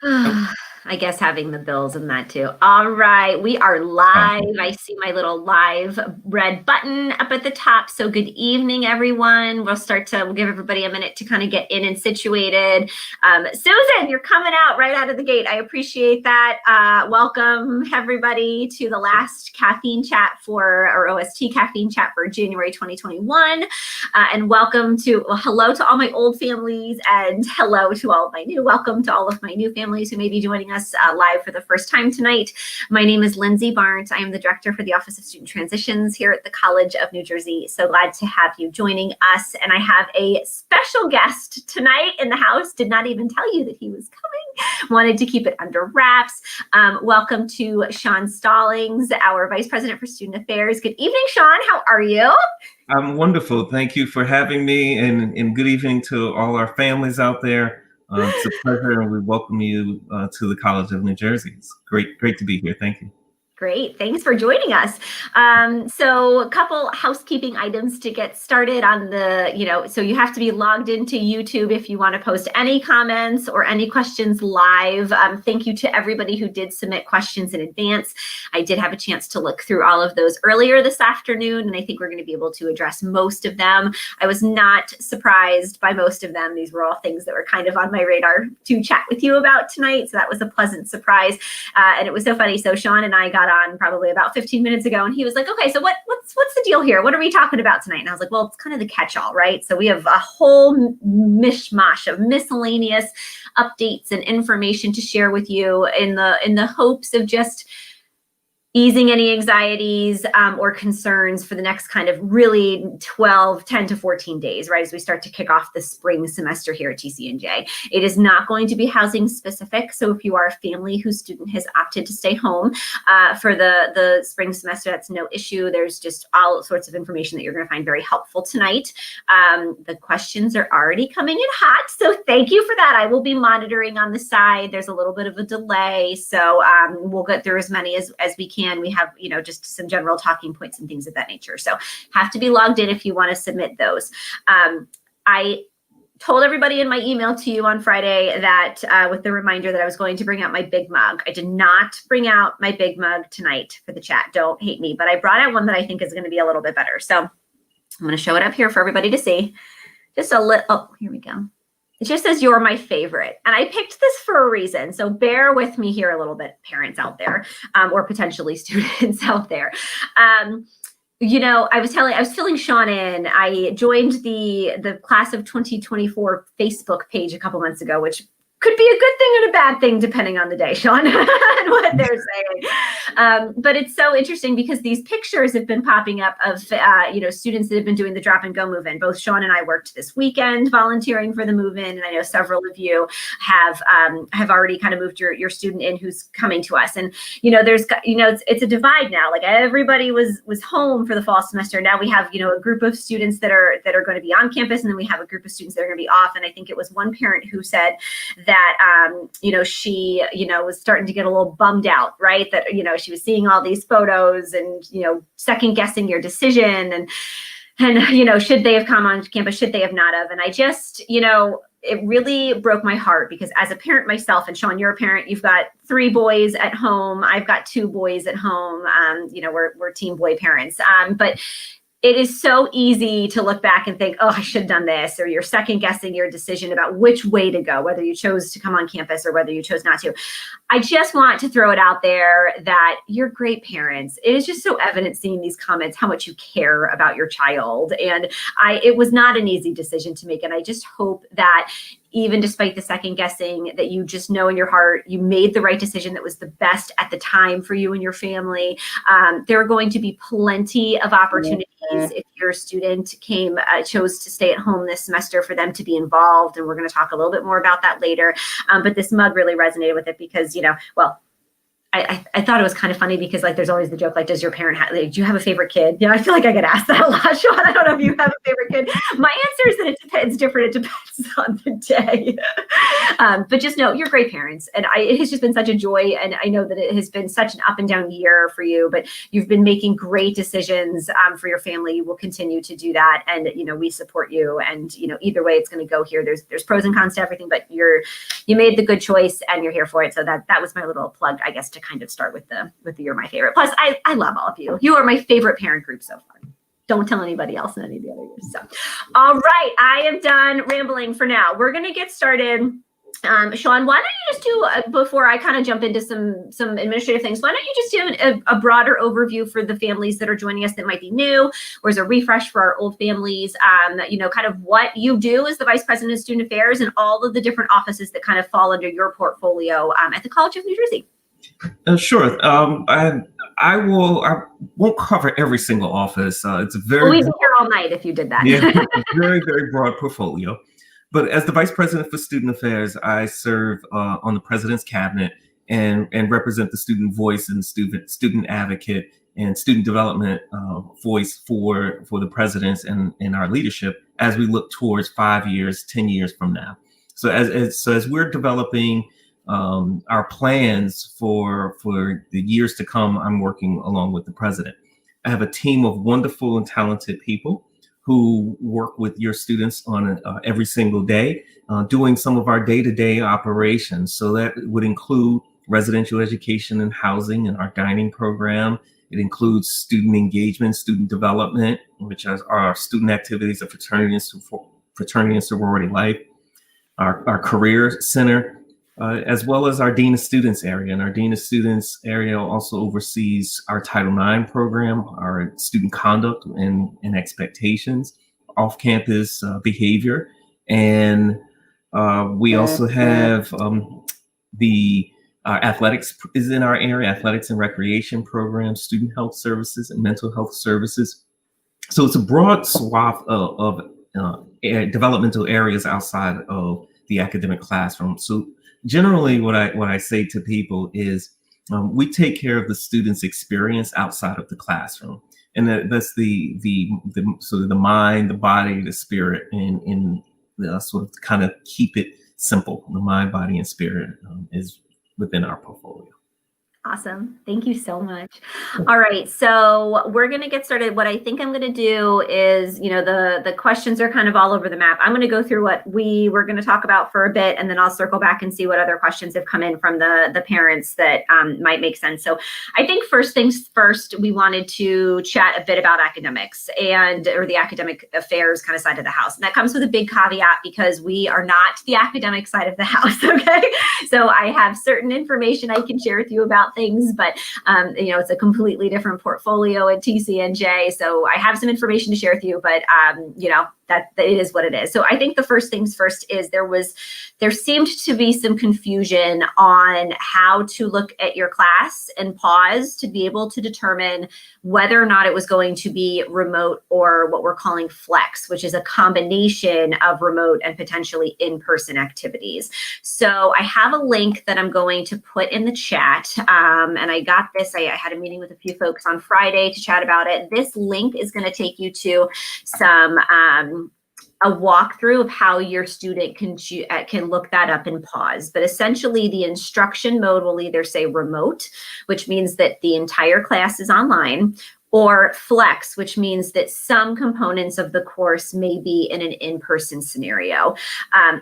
Oh, I guess having the bills and that too. All right, we are live. I see my little live red button up at the top. So good evening, everyone. We'll give everybody a minute to kind of get in and situated. Susan, you're coming right out of the gate. I appreciate that. Welcome everybody to the last caffeine chat or OST caffeine chat for January 2021. And hello to all my old families and hello to all of my new, welcome to all of my new families who may be joining us live for the first time tonight. My name is Lindsay Barnes. I am the director for the Office of Student Transitions here at the College of New Jersey. So glad to have you joining us. And I have a special guest tonight in the house. Did not even tell you that he was coming. Wanted to keep it under wraps. Welcome to Sean Stallings, our Vice President for Student Affairs. Good evening, Sean. How are you? I'm wonderful. Thank you for having me, and good evening to all our families out there. It's a pleasure, and we welcome you to the College of New Jersey. It's great to be here. Thank you. Great. Thanks for joining us. So a couple housekeeping items to get started on so you have to be logged into YouTube if you want to post any comments or any questions live. Thank you to everybody who did submit questions in advance. I did have a chance to look through all of those earlier this afternoon, and I think we're going to be able to address most of them. I was not surprised by most of them. These were all things that were kind of on my radar to chat with you about tonight. So that was a pleasant surprise. And it was so funny. So Sean and I got on probably about 15 minutes ago, and he was like, okay, so what's the deal here? What are we talking about tonight? And I was like, well, it's kind of the catch-all, right? So we have a whole mishmash of miscellaneous updates and information to share with you in the hopes of just easing any anxieties or concerns for the next kind of really 10 to 14 days, right, as we start to kick off the spring semester here at TCNJ. It is not going to be housing specific, so if you are a family whose student has opted to stay home for the spring semester, that's no issue. There's just all sorts of information that you're going to find very helpful tonight. The questions are already coming in hot, so thank you for that. I will be monitoring on the side. There's a little bit of a delay, so we'll get through as many as we can. We have, just some general talking points and things of that nature. So have to be logged in if you want to submit those. I told everybody in my email to you on Friday that with the reminder that I was going to bring out my big mug. I did not bring out my big mug tonight for the chat. Don't hate me, but I brought out one that I think is going to be a little bit better. So I'm going to show it up here for everybody to see. Just a little, oh, here we go. It just says you're my favorite. And I picked this for a reason. So bear with me here a little bit, parents out there, or potentially students out there. I was filling Sean in. I joined the class of 2024 Facebook page a couple months ago, which could be a good thing and a bad thing, depending on the day, Sean, and what they're saying. But it's so interesting because these pictures have been popping up of, students that have been doing the drop and go move-in. Both Sean and I worked this weekend volunteering for the move-in, and I know several of you have already kind of moved your student in who's coming to us. And, it's a divide now. Like everybody was home for the fall semester. Now we have, a group of students that are going to be on campus, and then we have a group of students that are going to be off. And I think it was one parent who said that, she, was starting to get a little bummed out, right? That, she was seeing all these photos and, second guessing your decision and, should they have come on campus? Should they have not have? And I just, it really broke my heart because as a parent myself, and Sean, you're a parent, you've got 3 boys at home. I've got 2 boys at home. We're teen boy parents. But it is so easy to look back and think, oh, I should have done this, or you're second guessing your decision about which way to go, whether you chose to come on campus or whether you chose not to. I just want to throw it out there that you're great parents. It is just so evident seeing these comments, how much you care about your child. And it was not an easy decision to make. And I just hope that even despite the second guessing, that you just know in your heart you made the right decision that was the best at the time for you and your family. There are going to be plenty of opportunities if your student chose to stay at home this semester for them to be involved. And we're going to talk a little bit more about that later. But this mug really resonated with it because, I thought it was kind of funny because like there's always the joke, like, does your parent have, like, do you have a favorite kid? Yeah, I feel like I get asked that a lot, Sean. I don't know if you have a favorite kid. My answer is that it depends. Different. It depends on the day. But just know you're great parents, and it has just been such a joy. And I know that it has been such an up and down year for you, but you've been making great decisions for your family. You will continue to do that, and we support you. And either way, it's going to go here. There's pros and cons to everything, but you made the good choice, and you're here for it. So that was my little plug, I guess, to kind of start with the you're my favorite. Plus, I love all of you. You are my favorite parent group so far. Don't tell anybody else in any of the other years. So, all right, I am done rambling for now. We're going to get started. Sean, why don't you just do, before I kind of jump into some administrative things, why don't you just do a broader overview for the families that are joining us that might be new, or as a refresh for our old families, kind of what you do as the Vice President of Student Affairs and all of the different offices that kind of fall under your portfolio at the College of New Jersey. Sure. I won't cover every single office. It's a very we'd be here all night if you did that. Yeah, very, very broad portfolio. But as the Vice President for Student Affairs, I serve on the President's Cabinet and represent the student voice and student advocate and student development voice for the presidents and our leadership as we look towards 5 years, 10 years from now. So as we're developing our plans for the years to come, I'm working along with the president. I have a team of wonderful and talented people who work with your students on every single day, doing some of our day-to-day operations. So that would include residential education and housing and our dining program. It includes student engagement, student development, which are our student activities of fraternity and sorority life, our career center, as well as our Dean of Students area. And our Dean of Students area also oversees our Title IX program, our student conduct and expectations, off-campus behavior. And we also have the athletics is in our area, athletics and recreation program, student health services and mental health services. So it's a broad swath of developmental areas outside of the academic classroom. So generally, what I say to people is we take care of the student's experience outside of the classroom, and that's the sort of the mind, the body, the spirit, and sort of kind of keep it simple. The mind, body, and spirit is within our portfolio. Awesome. Thank you so much. All right. So we're going to get started. What I think I'm going to do is, the questions are kind of all over the map. I'm going to go through what we were going to talk about for a bit, and then I'll circle back and see what other questions have come in from the parents that might make sense. So I think first things first, we wanted to chat a bit about academics or the academic affairs kind of side of the house. And that comes with a big caveat because we are not the academic side of the house. Okay. So I have certain information I can share with you about things, but it's a completely different portfolio at TCNJ. So I have some information to share with you, but that it is what it is. So I think the first things first is there seemed to be some confusion on how to look at your class and pause to be able to determine whether or not it was going to be remote or what we're calling flex, which is a combination of remote and potentially in-person activities. So I have a link that I'm going to put in the chat. And I got this, I had a meeting with a few folks on Friday to chat about it. This link is going to take you to some a walkthrough of how your student can look that up and pause. But essentially the instruction mode will either say remote, which means that the entire class is online, or flex, which means that some components of the course may be in an in-person scenario.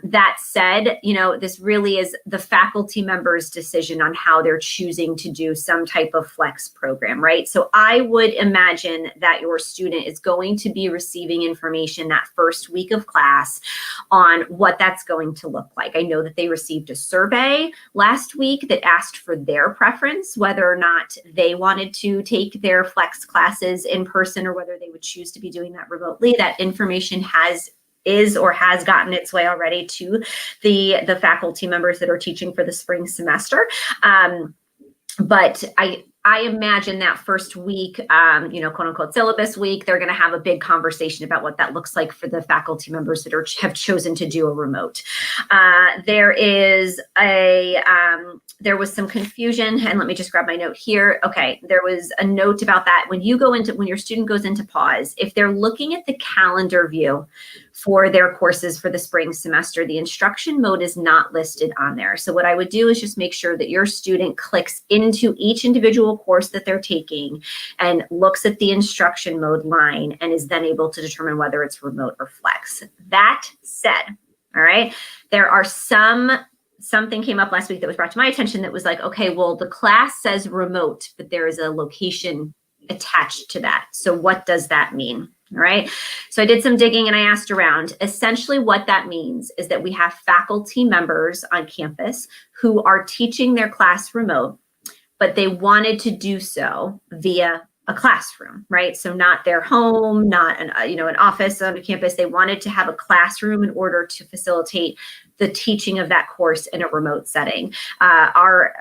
That said, this really is the faculty member's decision on how they're choosing to do some type of flex program, right? So I would imagine that your student is going to be receiving information that first week of class on what that's going to look like. I know that they received a survey last week that asked for their preference, whether or not they wanted to take their flex classes in person or whether they would choose to be doing that remotely. That information has gotten its way already to the faculty members that are teaching for the spring semester. But I imagine that first week, quote unquote syllabus week, they're going to have a big conversation about what that looks like for the faculty members that have chosen to do a remote. There was some confusion, and let me just grab my note here. Okay, there was a note about that. When your student goes into pause, if they're looking at the calendar view for their courses for the spring semester, the instruction mode is not listed on there. So what I would do is just make sure that your student clicks into each individual course that they're taking and looks at the instruction mode line and is then able to determine whether it's remote or flex. That said, all right, there are something came up last week that was brought to my attention that was like, okay, well, the class says remote, but there is a location attached to that. So what does that mean? All right. So I did some digging and I asked around. Essentially what that means is that we have faculty members on campus who are teaching their class remote, but they wanted to do so via a classroom, right? So not their home, not an office on campus. They wanted to have a classroom in order to facilitate the teaching of that course in a remote setting. Our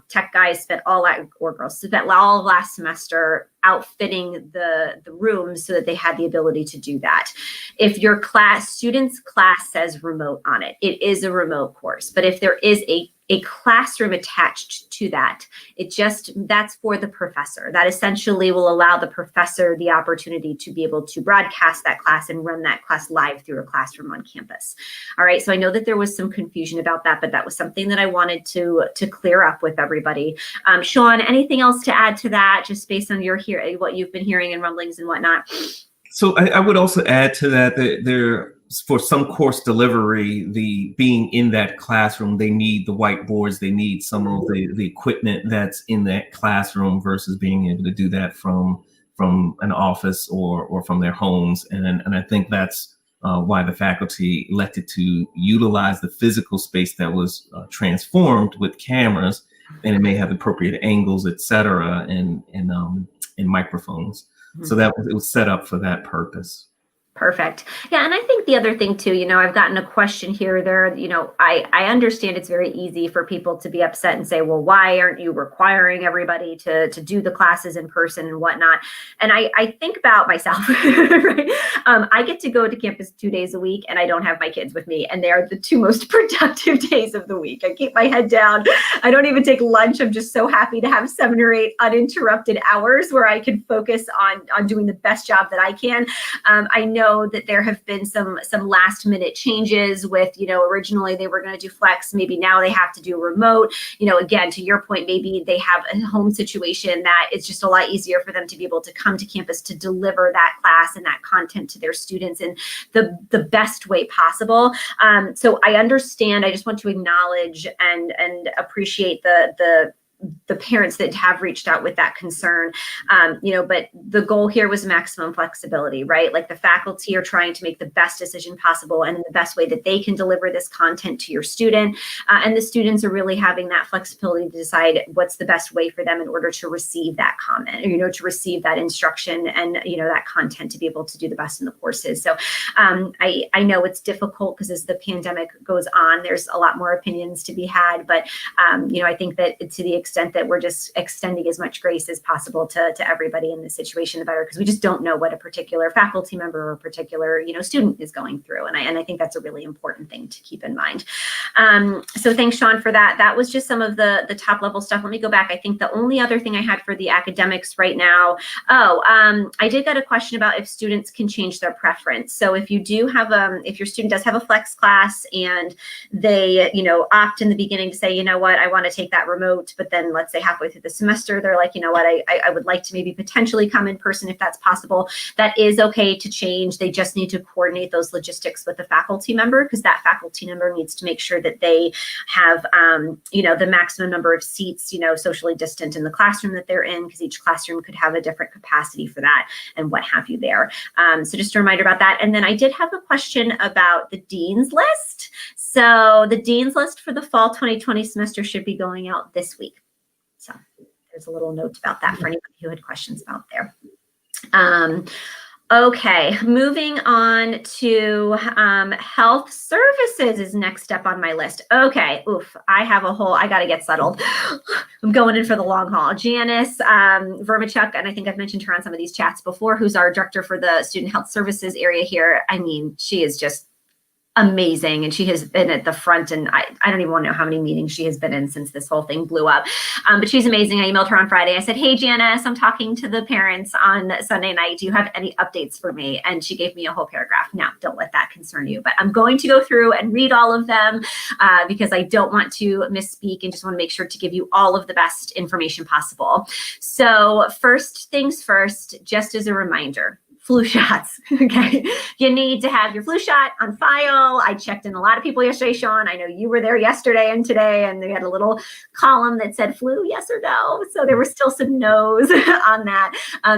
tech guys spent all of last semester outfitting the rooms so that they had the ability to do that. If your student's class says remote on it, it is a remote course. But if there is a classroom attached to that, that's for the professor. That essentially will allow the professor the opportunity to be able to broadcast that class and run that class live through a classroom on campus. All right, so I know that there was some confusion about that, but that was something that I wanted to clear up with everybody. Sean, anything else to add to that, just based on what you've been hearing and rumblings and whatnot? So I would also add to that there, for some course delivery, the being in that classroom, they need the whiteboards, they need some of the equipment that's in that classroom versus being able to do that from an office or from their homes. And I think that's why the faculty elected to utilize the physical space that was transformed with cameras, and it may have appropriate angles, et cetera, and microphones. So that it was set up for that purpose. Perfect. Yeah. And I think the other thing too, I've gotten a question here there, I understand it's very easy for people to be upset and say, well, why aren't you requiring everybody to do the classes in person and whatnot? And I think about myself, right? I get to go to campus 2 days a week and I don't have my kids with me. And they are the 2 most productive days of the week. I keep my head down. I don't even take lunch. I'm just so happy to have 7 or 8 uninterrupted hours where I can focus on doing the best job that I can. I know that there have been some last minute changes with, originally they were going to do flex. Maybe now they have to do remote. Again, to your point, maybe they have a home situation that it's just a lot easier for them to be able to come to campus to deliver that class and that content to their students in the best way possible. So I understand. I just want to acknowledge and appreciate the parents that have reached out with that concern, but the goal here was maximum flexibility, right? Like the faculty are trying to make the best decision possible and in the best way that they can deliver this content to your student. And the students are really having that flexibility to decide what's the best way for them in order to receive that comment, to receive that instruction and, that content to be able to do the best in the courses. So I know it's difficult because as the pandemic goes on, there's a lot more opinions to be had, but, I think that to the extent that we're just extending as much grace as possible to everybody in this situation, the better, because we just don't know what a particular faculty member or a particular student is going through, and I think that's a really important thing to keep in mind. So thanks, Sean, for that. That was just some of the top level stuff. Let me go back. I think the only other thing I had for the academics right now. I did get a question about if students can change their preference. So if you do have if your student does have a flex class and they opt in the beginning to say, what, I want to take that remote, but then let's say halfway through the semester, they're like, what, I would like to maybe potentially come in person if that's possible. That is okay to change. They just need to coordinate those logistics with the faculty member, because that faculty member needs to make sure that they have, the maximum number of seats, socially distant in the classroom that they're in, because each classroom could have a different capacity for that and what have you there. So just a reminder about that. And then I did have a question about the dean's list. So the dean's list for the fall 2020 semester should be going out this week. So there's a little note about that for anybody who had questions about there. Okay, moving on to health services is next up on my list. Okay, oof, I got to get settled. I'm going in for the long haul. Janice Vermichuk, and I think I've mentioned her on some of these chats before, who's our director for the student health services area here. I mean, she is just amazing, and she has been at the front, and I don't even want to know how many meetings she has been in since this whole thing blew up, but she's amazing. I emailed her on Friday. I said, hey Janice, I'm talking to the parents on Sunday night, do you have any updates for me? And she gave me a whole paragraph. Now, don't let that concern you, but I'm going to go through and read all of them because I don't want to misspeak and just want to make sure to give you all of the best information possible. So first things first, just as a reminder, flu shots. Okay. You need to have your flu shot on file. I checked in a lot of people yesterday, Sean. I know you were there yesterday and today, and they had a little column that said flu, yes or no. So there were still some no's on that.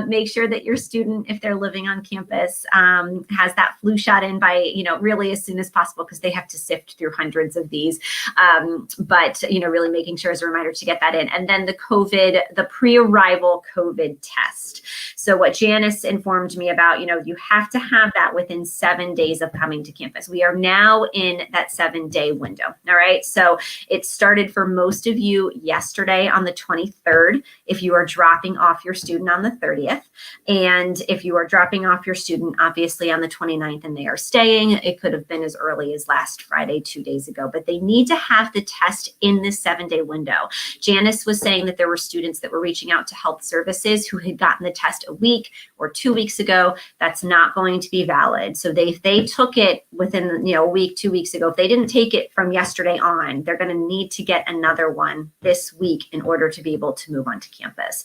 Make sure that your student, if they're living on campus, has that flu shot in by, really as soon as possible, because they have to sift through hundreds of these. But really making sure as a reminder to get that in. And then the pre-arrival COVID test. So what Janice informed me about, you have to have that within 7 days of coming to campus. We are now in that 7-day window. All right. So it started for most of you yesterday on the 23rd, if you are dropping off your student on the 30th. And if you are dropping off your student, obviously on the 29th and they are staying, it could have been as early as last Friday, 2 days ago, but they need to have the test in this 7-day window. Janice was saying that there were students that were reaching out to health services who had gotten the test a week or 2 weeks ago. That's not going to be valid. So they took it within a week, 2 weeks ago. If they didn't take it from yesterday on, they're going to need to get another one this week in order to be able to move on to campus.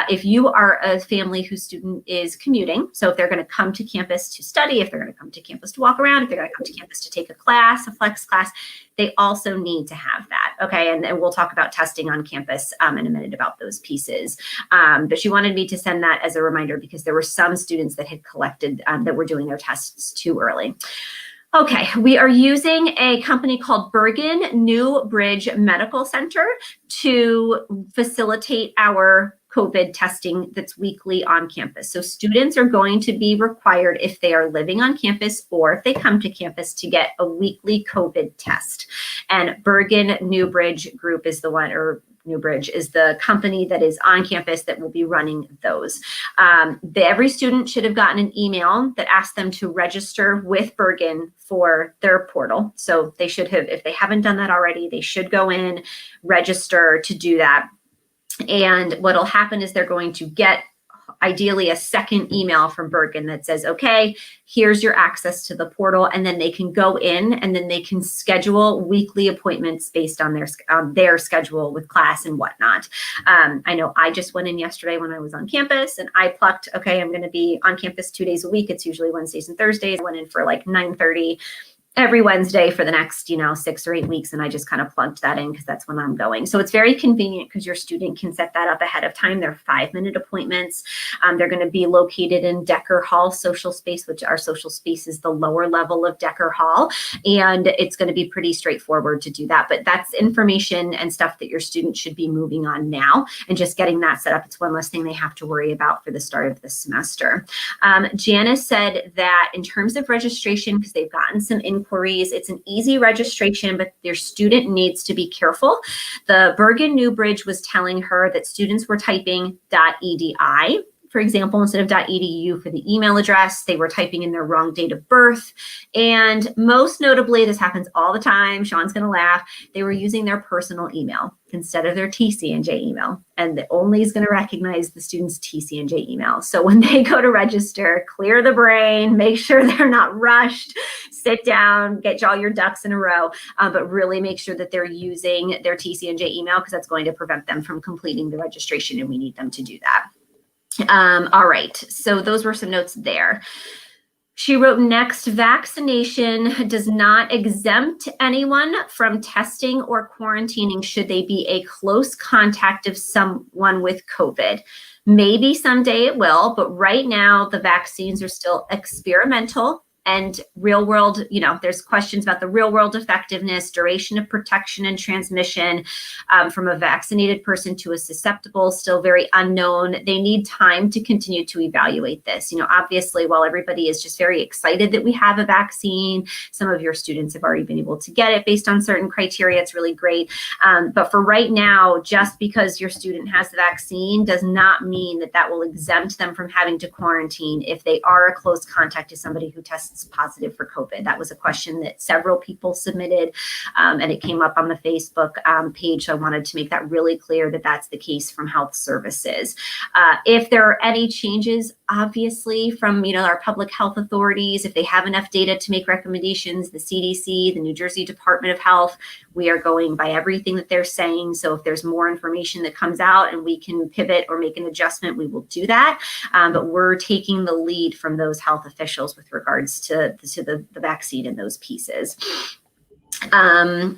If you are a family whose student is commuting, so if they're going to come to campus to study, if they're going to come to campus to walk around, if they're going to come to campus to take a class, a flex class, they also need to have that. Okay. And we'll talk about testing on campus in a minute about those pieces. But she wanted me to send that as a reminder because there were some students that had collected that were doing their tests too early. Okay, we are using a company called Bergen New Bridge Medical Center to facilitate our COVID testing that's weekly on campus. So students are going to be required, if they are living on campus or if they come to campus, to get a weekly COVID test. And Bergen New Bridge Group is the one, or New Bridge is the company that is on campus that will be running those. Every student should have gotten an email that asked them to register with Bergen for their portal. So they should have, if they haven't done that already, they should go in, register to do that. And what'll happen is they're going to get ideally a second email from Bergen that says, okay, here's your access to the portal. And then they can go in and then they can schedule weekly appointments based on their schedule with class and whatnot. I know I just went in yesterday when I was on campus and I plucked, okay, I'm going to be on campus 2 days a week. It's usually Wednesdays and Thursdays. I went in for like 9:30 every Wednesday for the next, 6 or 8 weeks. And I just kind of plugged that in because that's when I'm going. So it's very convenient because your student can set that up ahead of time. They're 5-minute appointments. They're going to be located in Decker Hall social space, which our social space is the lower level of Decker Hall. And it's going to be pretty straightforward to do that. But that's information and stuff that your student should be moving on now and just getting that set up. It's one less thing they have to worry about for the start of the semester. Janice said that in terms of registration, because they've gotten some inquiries, it's an easy registration, but their student needs to be careful. The Bergen New Bridge was telling her that students were typing .edi, for example, instead of .edu for the email address. They were typing in their wrong date of birth. And most notably, this happens all the time, Sean's going to laugh, they were using their personal email instead of their TCNJ email. And the only is going to recognize the student's TCNJ email. So when they go to register, clear the brain, make sure they're not rushed, sit down, get all your ducks in a row, but really make sure that they're using their TCNJ email because that's going to prevent them from completing the registration, and we need them to do that. All right, so those were some notes there. She wrote, next, vaccination does not exempt anyone from testing or quarantining should they be a close contact of someone with COVID. Maybe someday it will, but right now the vaccines are still experimental and real world, there's questions about the real world effectiveness, duration of protection and transmission from a vaccinated person to a susceptible, still very unknown. They need time to continue to evaluate this. Obviously, while everybody is just very excited that we have a vaccine, some of your students have already been able to get it based on certain criteria. It's really great. But for right now, just because your student has the vaccine does not mean that that will exempt them from having to quarantine if they are a close contact to somebody who tests positive for COVID. That was a question that several people submitted, and it came up on the Facebook page. So I wanted to make that really clear that that's the case from health services. If there are any changes, obviously, from our public health authorities, if they have enough data to make recommendations, the CDC, the New Jersey Department of Health, we are going by everything that they're saying. So if there's more information that comes out and we can pivot or make an adjustment, we will do that. But we're taking the lead from those health officials with regards to the vaccine and those pieces.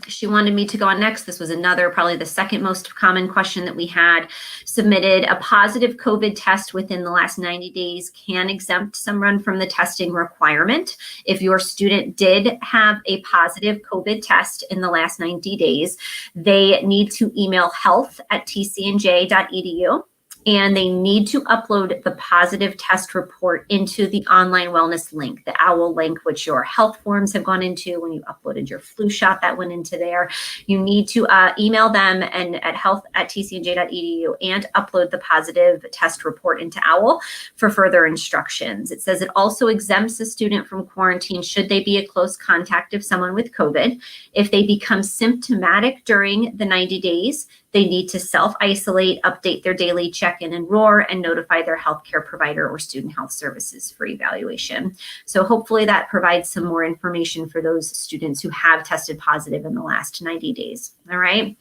She wanted me to go on next. This was probably the second most common question that we had submitted. A positive COVID test within the last 90 days can exempt someone from the testing requirement. If your student did have a positive COVID test in the last 90 days, they need to email health@tcnj.edu. And they need to upload the positive test report into the online wellness link, the OWL link, which your health forms have gone into when you uploaded your flu shot that went into there. You need to email them and at health@tcnj.edu and upload the positive test report into OWL for further instructions. It says it also exempts a student from quarantine should they be a close contact of someone with COVID. If they become symptomatic during the 90 days, they need to self-isolate, update their daily check-in and ROAR, and notify their healthcare provider or student health services for evaluation. So hopefully that provides some more information for those students who have tested positive in the last 90 days. All right.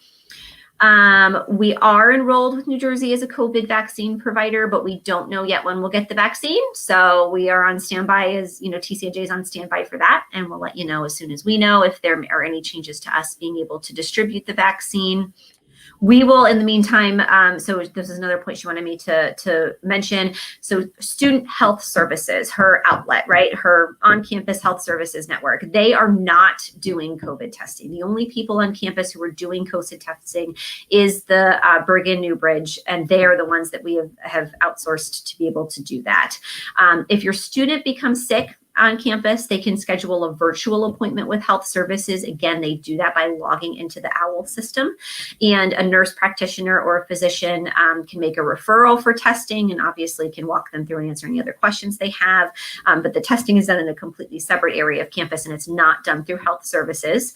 We are enrolled with New Jersey as a COVID vaccine provider, but we don't know yet when we'll get the vaccine. So we are on standby TCNJ is on standby for that. And we'll let you know as soon as we know if there are any changes to us being able to distribute the vaccine. We will, in the meantime, so this is another point she wanted me to mention. So Student Health Services, her outlet, right, her on-campus health services network, they are not doing COVID testing. The only people on campus who are doing COVID testing is the Bergen Newbridge, and they are the ones that we have outsourced to be able to do that. If your student becomes sick on campus, they can schedule a virtual appointment with health services. Again, they do that by logging into the OWL system, and a nurse practitioner or a physician can make a referral for testing and obviously can walk them through and answer any other questions they have. But the testing is done in a completely separate area of campus, and it's not done through health services.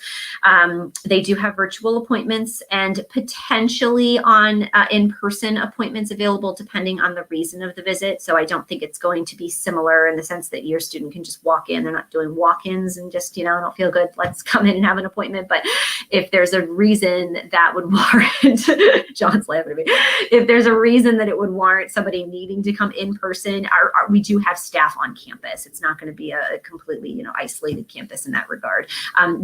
They do have virtual appointments and potentially on in-person appointments available depending on the reason of the visit. So I don't think it's going to be similar in the sense that your student can just walk in. They're not doing walk-ins and just, I don't feel good, let's come in and have an appointment. But if there's a reason that would warrant, John's laughing at me, if there's a reason that it would warrant somebody needing to come in person, we do have staff on campus. It's not going to be a completely, isolated campus in that regard.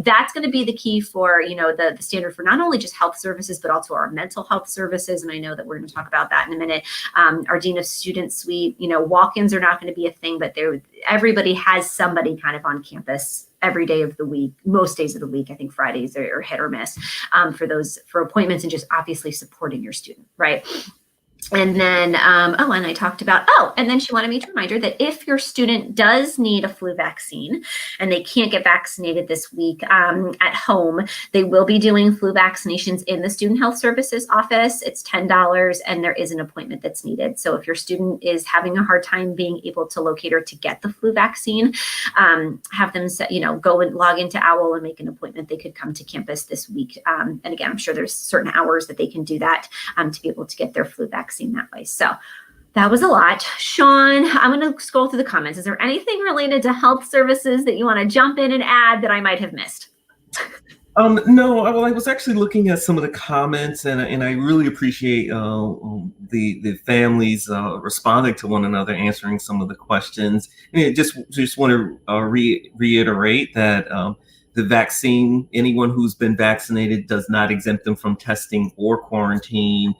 That's going to be the key for, the standard for not only just health services, but also our mental health services. And I know that we're going to talk about that in a minute. Our Dean of Student Suite, walk-ins are not going to be a thing, but everybody has somebody kind of on campus every day of the week, most days of the week. I think Fridays are hit or miss for appointments and just obviously supporting your student, right? And then, and I talked about, and then she wanted me to remind her that if your student does need a flu vaccine and they can't get vaccinated this week at home, they will be doing flu vaccinations in the Student Health Services office. It's $10 and there is an appointment that's needed. So if your student is having a hard time being able to locate or to get the flu vaccine, have them go and log into OWL and make an appointment. They could come to campus this week. And again, I'm sure there's certain hours that they can do that to be able to get their flu vaccine that way. So that was a lot. Sean, I'm going to scroll through the comments. Is there anything related to health services that you want to jump in and add that I might have missed? No, well, I was actually looking at some of the comments, and I really appreciate the families responding to one another, answering some of the questions. And just want to reiterate that the vaccine, anyone who's been vaccinated does not exempt them from testing or quarantine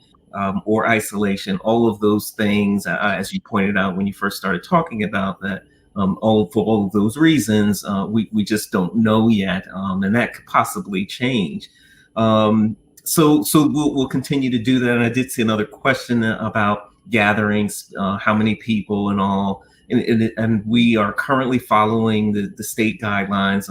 or isolation. All of those things, as you pointed out when you first started talking about that, For all of those reasons, we just don't know yet, and that could possibly change. So we'll continue to do that. And I did see another question about gatherings, how many people and all. And we are currently following the state guidelines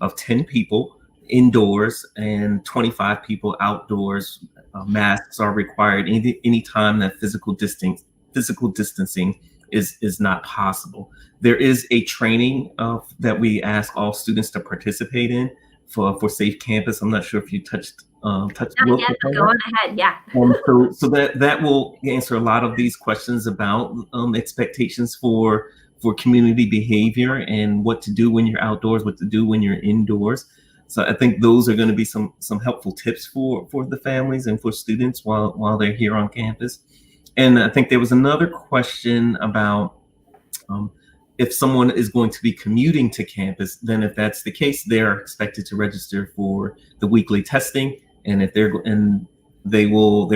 of 10 people indoors and 25 people outdoors. Masks are required any time that physical distancing is not possible. There is a training that we ask all students to participate in for Safe Campus. I'm not sure if you touched Not yet, but go on ahead. Yeah. So that will answer a lot of these questions about expectations for community behavior and what to do when you're outdoors, what to do when you're indoors. So I think those are going to be some helpful tips for the families and for students while they're here on campus. And I think there was another question about if someone is going to be commuting to campus, then if that's the case, they're expected to register for the weekly testing. And if they're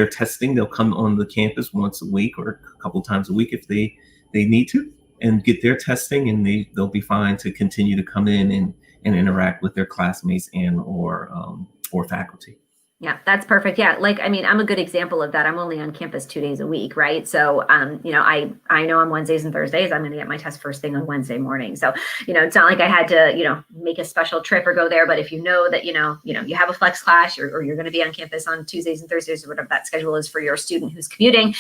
testing, they'll come on the campus once a week or a couple times a week if they need to, and get their testing, and they'll be fine to continue to come in and interact with their classmates and or faculty. Yeah, that's perfect. Yeah, like, I mean, I'm a good example of that. I'm only on campus 2 days a week, right? So, I know on Wednesdays and Thursdays, I'm going to get my test first thing on Wednesday morning. So, it's not like I had to, make a special trip or go there. But if you know that, you have a flex class or you're going to be on campus on Tuesdays and Thursdays or whatever that schedule is for your student who's commuting,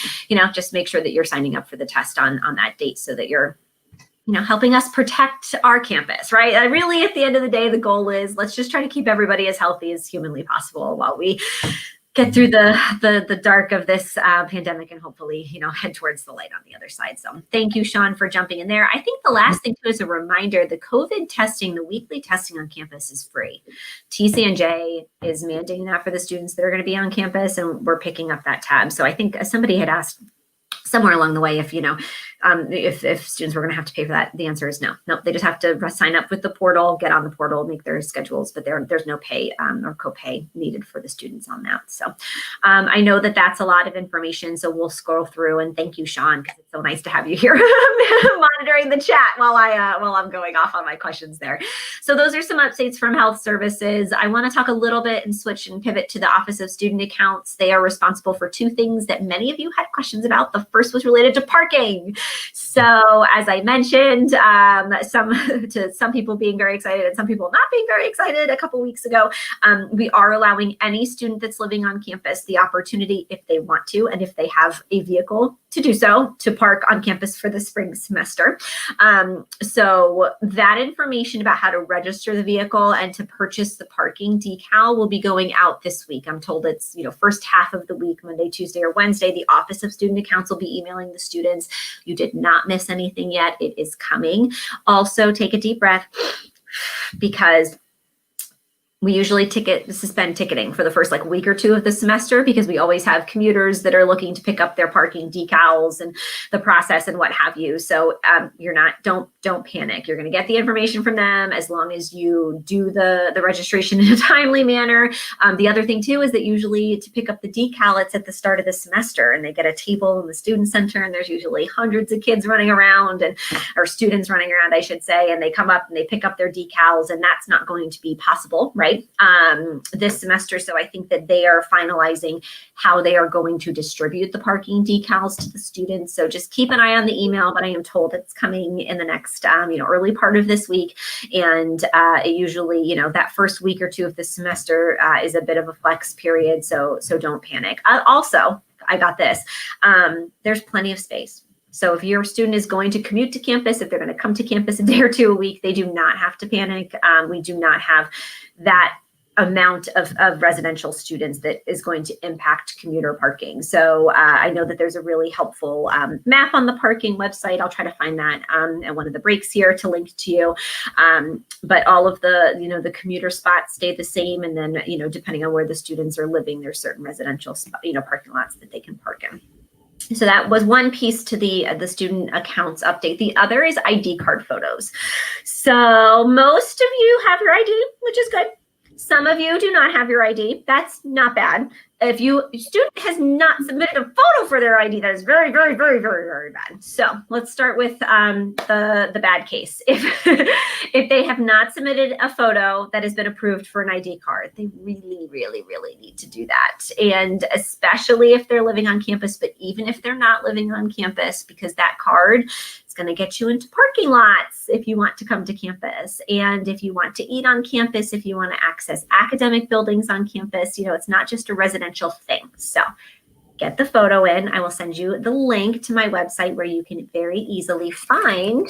just make sure that you're signing up for the test on that date so that you're helping us protect our campus, right? Really, at the end of the day, the goal is let's just try to keep everybody as healthy as humanly possible while we get through the dark of this pandemic and hopefully, head towards the light on the other side. So thank you, Sean, for jumping in there. I think the last thing too is a reminder, the COVID testing, the weekly testing on campus is free. TCNJ is mandating that for the students that are going to be on campus, and we're picking up that tab. So I think somebody had asked somewhere along the way if if students were going to have to pay for that. The answer is no. They just have to sign up with the portal, get on the portal, make their schedules, but there's no pay or copay needed for the students on that. So I know that that's a lot of information, so we'll scroll through, and thank you, Sean, because it's so nice to have you here monitoring the chat while I'm going off on my questions there. So those are some updates from health services. I want to talk a little bit and switch and pivot to the Office of Student Accounts. They are responsible for two things that many of you had questions about. The first was related to parking. So as I mentioned, some people being very excited and some people not being very excited a couple weeks ago, we are allowing any student that's living on campus the opportunity, if they want to, and if they have a vehicle to do so, to park on campus for the spring semester. So that information about how to register the vehicle and to purchase the parking decal will be going out this week. I'm told it's, first half of the week, Monday, Tuesday, or Wednesday. The Office of Student Accounts will be emailing the students. You did not miss anything yet. It is coming. Also, take a deep breath, because we usually suspend ticketing for the first week or two of the semester, because we always have commuters that are looking to pick up their parking decals and the process and what have you. So don't panic. You're going to get the information from them as long as you do the registration in a timely manner. The other thing too is that usually to pick up the decal, it's at the start of the semester, and they get a table in the student center, and there's usually hundreds of kids running around or students running around, I should say, and they come up and they pick up their decals, and that's not going to be possible, right? This semester. So I think that they are finalizing how they are going to distribute the parking decals to the students. So just keep an eye on the email, but I am told it's coming in the next, early part of this week. And it usually, that first week or two of the semester is a bit of a flex period. So don't panic. Also, I got this. There's plenty of space. So if your student is going to commute to campus, if they're going to come to campus a day or two a week, they do not have to panic. We do not have that amount of residential students that is going to impact commuter parking. So I know that there's a really helpful map on the parking website. I'll try to find that at one of the breaks here to link to you. But all of the, the commuter spots stay the same. And then, depending on where the students are living, there's certain residential, parking lots that they can park in. So that was one piece to the student accounts update. The other is ID card photos. So most of you have your ID, which is good. Some of you do not have your ID. That's not bad. if your student has not submitted a photo for their ID, that is very, very, very, very, very bad. So let's start with the bad case. If they have not submitted a photo that has been approved for an ID card, they really, really, really need to do that. And especially if they're living on campus, but even if they're not living on campus, because that card is going to get you into parking lots if you want to come to campus. And if you want to eat on campus, if you want to access academic buildings on campus, it's not just a residential thing. So get the photo in. I will send you the link to my website where you can very easily find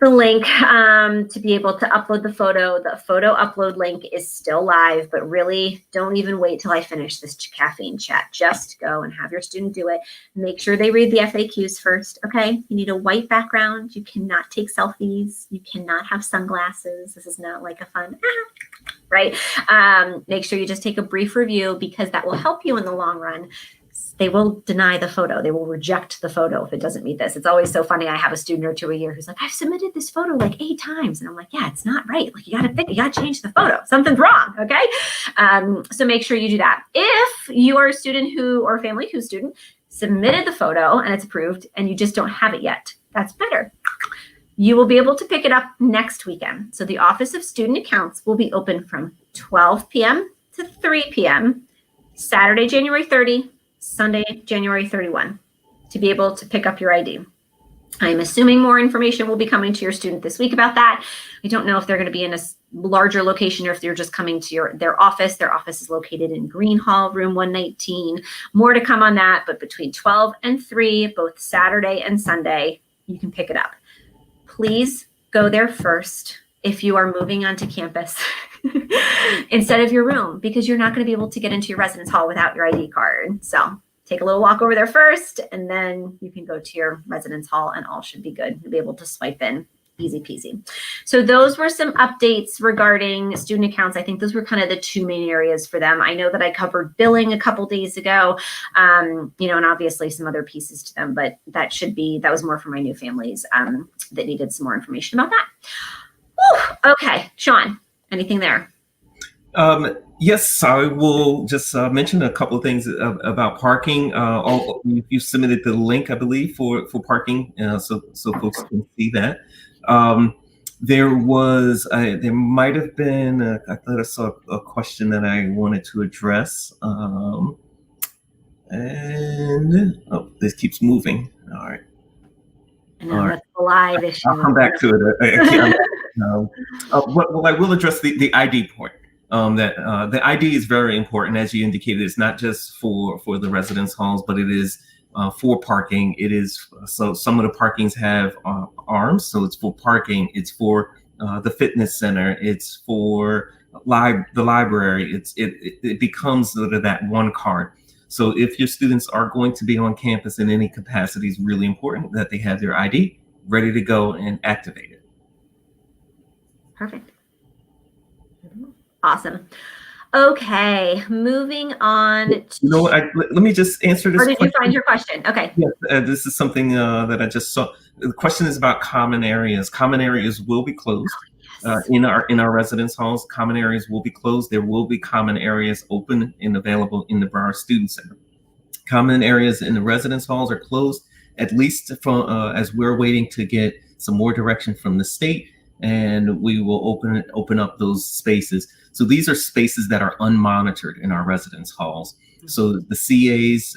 the link to be able to upload the photo. The photo upload link is still live, but really don't even wait till I finish this caffeine chat. Just go and have your student do it. Make sure they read the FAQs first, okay? You need a white background. You cannot take selfies. You cannot have sunglasses. This is not like a fun, right? Make sure you just take a brief review because that will help you in the long run. They will deny the photo. They will reject the photo if it doesn't meet this. It's always so funny. I have a student or two a year who's like, I've submitted this photo like 8 times. And I'm like, yeah, it's not right. Like you got to change the photo. Something's wrong. Okay. So make sure you do that. If you are a student or family whose student submitted the photo and it's approved and you just don't have it yet, that's better. You will be able to pick it up next weekend. So the Office of Student Accounts will be open from 12 p.m. to 3 p.m. Saturday, January 30, Sunday, January 31, to be able to pick up your ID. I'm assuming more information will be coming to your student this week about that. I don't know if they're going to be in a larger location or if they're just coming to their office. Their office is located in Green Hall, room 119. More to come on that, but between 12 and 3, both Saturday and Sunday, you can pick it up. Please go there first if you are moving onto campus instead of your room, because you're not going to be able to get into your residence hall without your ID card. So take a little walk over there first, and then you can go to your residence hall and all should be good. You'll be able to swipe in. Easy peasy. So those were some updates regarding student accounts. I think those were kind of the 2 main areas for them. I know that I covered billing a couple days ago, and obviously some other pieces to them, but that was more for my new families that needed some more information about that. Whew. Okay, Sean, anything there? Yes, I will just mention a couple of things about parking. You submitted the link, I believe, for parking, so folks can see that. There might have been, I thought I saw a question that I wanted to address. This keeps moving. All right. I know, that's a live issue. I'll come back to it. Well, I will address the ID point. The ID is very important, as you indicated. It's not just for the residence halls, but it is for parking. It is so some of the parkings have arms, so it's for parking. It's for the fitness center. It's for the library. It becomes sort of that one card. So if your students are going to be on campus in any capacity, it's really important that they have their ID ready to go and activate it. Perfect. Awesome. Okay, moving on. Let me just answer this. Or did you find your question? Okay. Yes, this is something that I just saw. The question is about common areas. Common areas will be closed. In our residence halls. Common areas will be closed. There will be common areas open and available in the Broward Student Center. Common areas in the residence halls are closed, at least as we're waiting to get some more direction from the state, and we will open up those spaces. So these are spaces that are unmonitored in our residence halls. So the CAs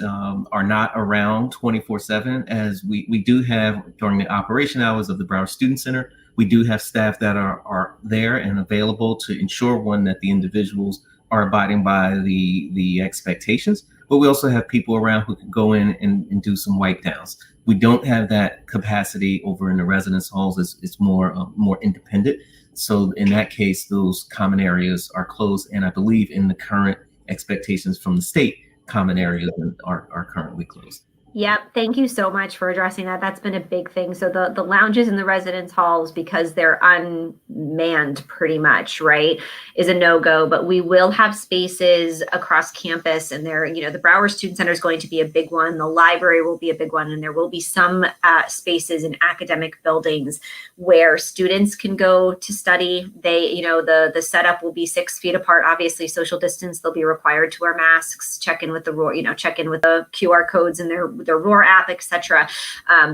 are not around 24/7, as we do have during the operation hours of the Broward Student Center. We do have staff that are there and available to ensure, one, that the individuals are abiding by the expectations, but we also have people around who can go in and do some wipe downs. We don't have that capacity over in the residence halls. It's more independent. So in that case, those common areas are closed. And I believe in the current expectations from the state, common areas are currently closed. Yep. Thank you so much for addressing that. That's been a big thing. So the lounges in the residence halls, because they're unmanned pretty much, right, is a no-go. But we will have spaces across campus, and there, the Broward Student Center is going to be a big one. The library will be a big one, and there will be some spaces in academic buildings where students can go to study. They, the setup will be 6 feet apart, obviously social distance. They'll be required to wear masks, check in with the QR codes in their Roar app, etc.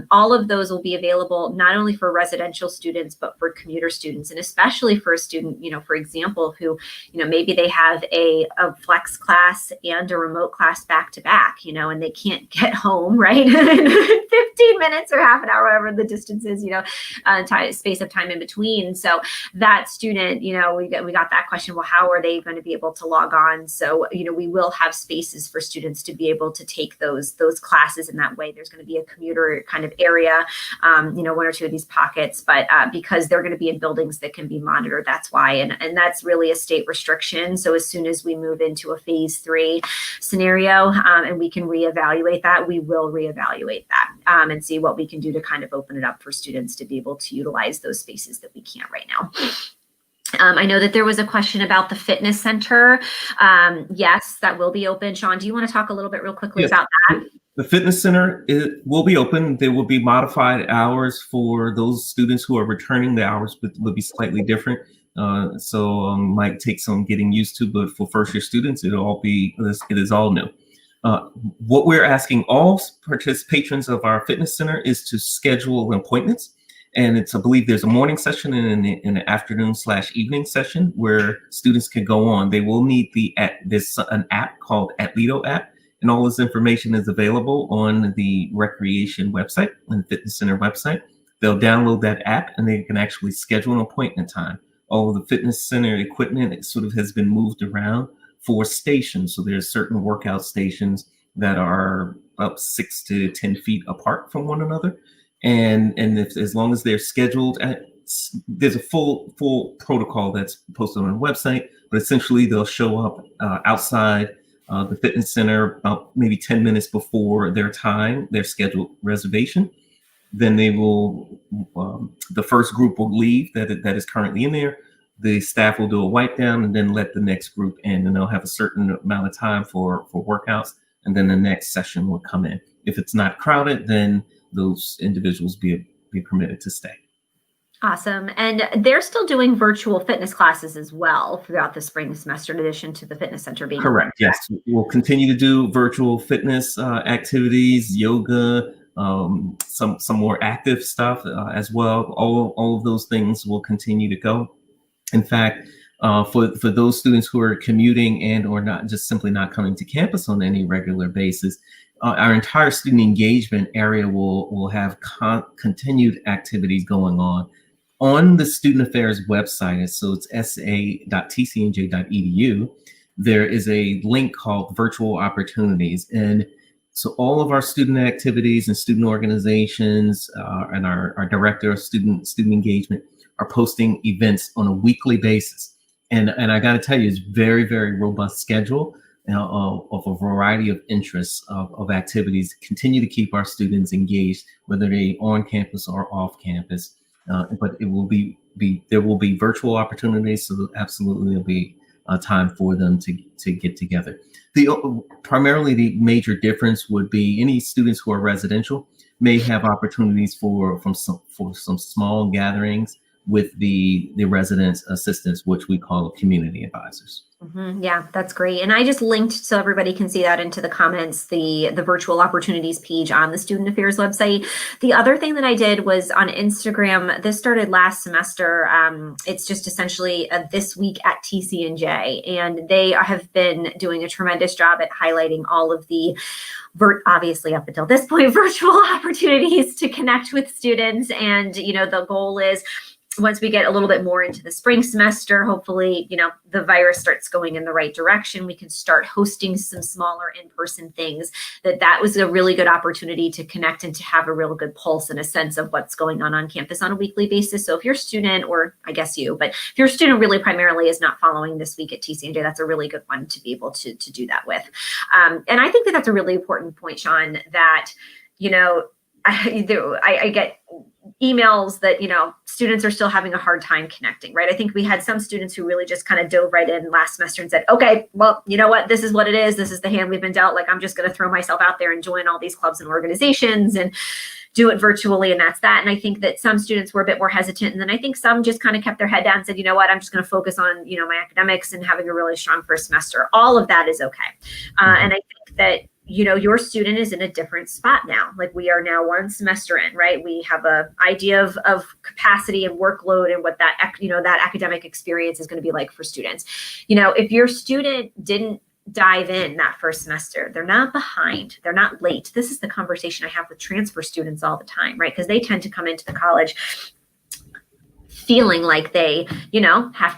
All of those will be available not only for residential students, but for commuter students, and especially for a student, for example, who, maybe they have a flex class and a remote class back to back, and they can't get home, right? 15 minutes or half an hour, whatever the distance is, space of time in between. So that student, we got that question. Well, how are they going to be able to log on? So, we will have spaces for students to be able to take those classes in that way. There's going to be a commuter kind of area, 1 or 2 of these pockets, but because they're going to be in buildings that can be monitored, that's why. And that's really a state restriction. So as soon as we move into a phase 3 scenario, and we can reevaluate that, we will reevaluate that and see what we can do to kind of open it up for students to be able to utilize those spaces that we can't right now. I know that there was a question about the fitness center. Yes, that will be open. Sean, do you want to talk a little bit real quickly about that? The fitness center will be open. There will be modified hours for those students who are returning. The hours will be slightly different. So might take some getting used to, but for first year students, it is all new. What we're asking all patrons of our fitness center is to schedule appointments. And I believe there's a morning session and an afternoon/evening session where students can go on. They will need there's an app called Atleto app, and all this information is available on the recreation website and fitness center website. They'll download that app and they can actually schedule an appointment time. All of the fitness center equipment has been moved around for stations. So there's certain workout stations that are up 6 to 10 feet apart from one another. And as long as they're scheduled, there's a full protocol that's posted on the website, but essentially they'll show up outside the fitness center about maybe 10 minutes before their scheduled reservation. Then they will, the first group will leave that is currently in there. The staff will do a wipe down and then let the next group in, and they'll have a certain amount of time for workouts, and then the next session will come in. If it's not crowded, then those individuals be permitted to stay. Awesome. And they're still doing virtual fitness classes as well throughout the spring semester, in addition to the fitness center being correct. Yes, we'll continue to do virtual fitness activities, yoga, some more active stuff as well. All of those things will continue to go. In fact, for those students who are commuting and or not just simply not coming to campus on any regular basis, our entire student engagement area will have continued activities going on the Student Affairs website. So it's sa.tcnj.edu. There is a link called Virtual Opportunities. And so all of our student activities and student organizations and our director of student engagement are posting events on a weekly basis. And I got to tell you, it's very, very robust schedule of a variety of interests of activities to continue to keep our students engaged, whether they on campus or off campus. But there will be virtual opportunities, so absolutely there'll be time for them to get together. Primarily the major difference would be any students who are residential may have opportunities for some small gatherings with the residence assistants, which we call community advisors. Mm-hmm. Yeah, that's great. And I just linked so everybody can see that into the comments, the virtual opportunities page on the Student Affairs website. The other thing that I did was on Instagram. This started last semester. It's just essentially This Week at TCNJ, and they have been doing a tremendous job at highlighting all of the obviously up until this point, virtual opportunities to connect with students. And, the goal is, once we get a little bit more into the spring semester, hopefully, the virus starts going in the right direction, we can start hosting some smaller in-person things. That was a really good opportunity to connect and to have a real good pulse and a sense of what's going on campus on a weekly basis. So if your student, or I guess but if your student really primarily is not following This Week at TCNJ, that's a really good one to be able to do that with. And I think that's a really important point, Sean, that I get emails that, students are still having a hard time connecting, right? I think we had some students who really just kind of dove right in last semester and said, okay, well, you know what, this is what it is. This is the hand we've been dealt. Like, I'm just going to throw myself out there and join all these clubs and organizations and do it virtually. And that's that. And I think that some students were a bit more hesitant. And then I think some just kind of kept their head down and said, you know what, I'm just going to focus on, my academics and having a really strong first semester. All of that is okay. And I think that, your student is in a different spot now. Like, we are now one semester in, right? We have a idea of capacity and workload and what that, that academic experience is going to be like for students. If your student didn't dive in that first semester, they're not behind, they're not late. This is the conversation I have with transfer students all the time, right? Because they tend to come into the college feeling like they,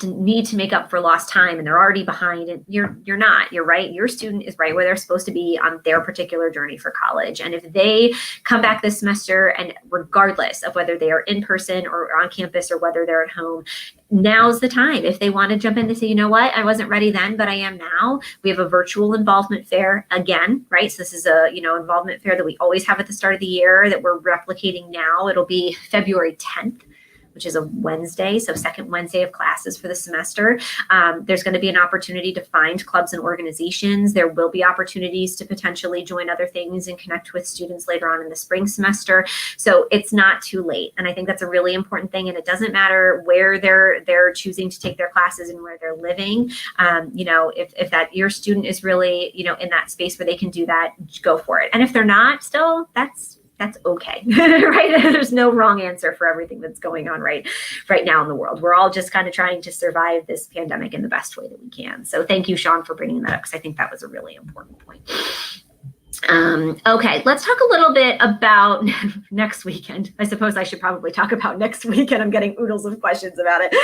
need to make up for lost time, and they're already behind, and you're not. You're right. Your student is right where they're supposed to be on their particular journey for college. And if they come back this semester, and regardless of whether they are in person or on campus or whether they're at home, now's the time. If they want to jump in and say, you know what, I wasn't ready then, but I am now. We have a virtual involvement fair again, right? So this is a, involvement fair that we always have at the start of the year that we're replicating now. It'll be February 10th. Which is a Wednesday, so second Wednesday of classes for the semester. There's going to be an opportunity to find clubs and organizations. There will be opportunities to potentially join other things and connect with students later on in the spring semester. So it's not too late. And I think that's a really important thing. And it doesn't matter where they're choosing to take their classes and where they're living. If that your student is really, in that space where they can do that, go for it. And if they're not still, that's okay, right? There's no wrong answer for everything that's going on right now in the world. We're all just kind of trying to survive this pandemic in the best way that we can. So thank you, Sean, for bringing that up, because I think that was a really important point. Okay, let's talk a little bit about next weekend. I suppose I should probably talk about next weekend. I'm getting oodles of questions about it.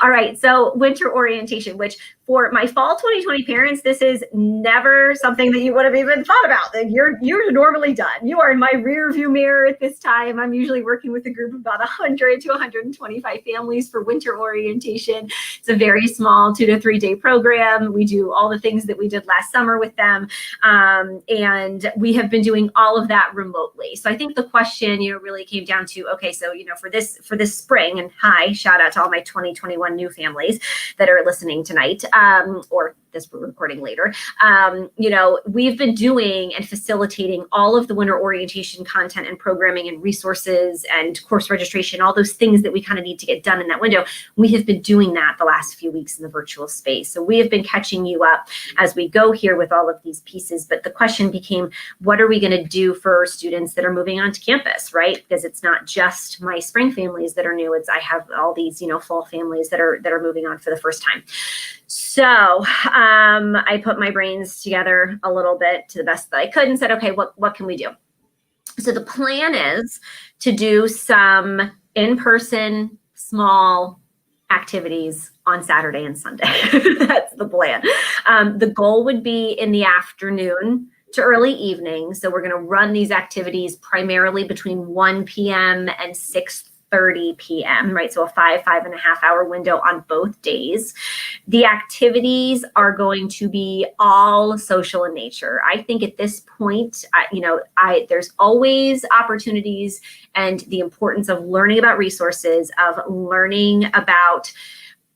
All right, so winter orientation, which for my fall 2020 parents, this is never something that you would have even thought about. You're normally done. You are in my rear view mirror at this time. I'm usually working with a group of about 100 to 125 families for winter orientation. It's a very small 2 to 3 day program. We do all the things that we did last summer with them. And we have been doing all of that remotely. So I think the question, really came down to, okay, so, for this spring, and hi, shout out to all my 2021 new families that are listening tonight, or this recording later. We've been doing and facilitating all of the winter orientation content and programming and resources and course registration, all those things that we kind of need to get done in that window. We have been doing that the last few weeks in the virtual space. So we have been catching you up as we go here with all of these pieces. But the question became, what are we going to do for students that are moving onto campus, right? Because it's not just my spring families that are new. I have all these, fall families that are moving on for the first time. So I put my brains together a little bit to the best that I could and said, okay, what can we do? So the plan is to do some in-person small activities on Saturday and Sunday. That's the plan. The goal would be in the afternoon to early evening. So we're going to run these activities primarily between 1 p.m. and 6:30 p.m., right? So a 5.5 hour window on both days. The activities are going to be all social in nature. I think at this point, there's always opportunities and the importance of learning about resources, of learning about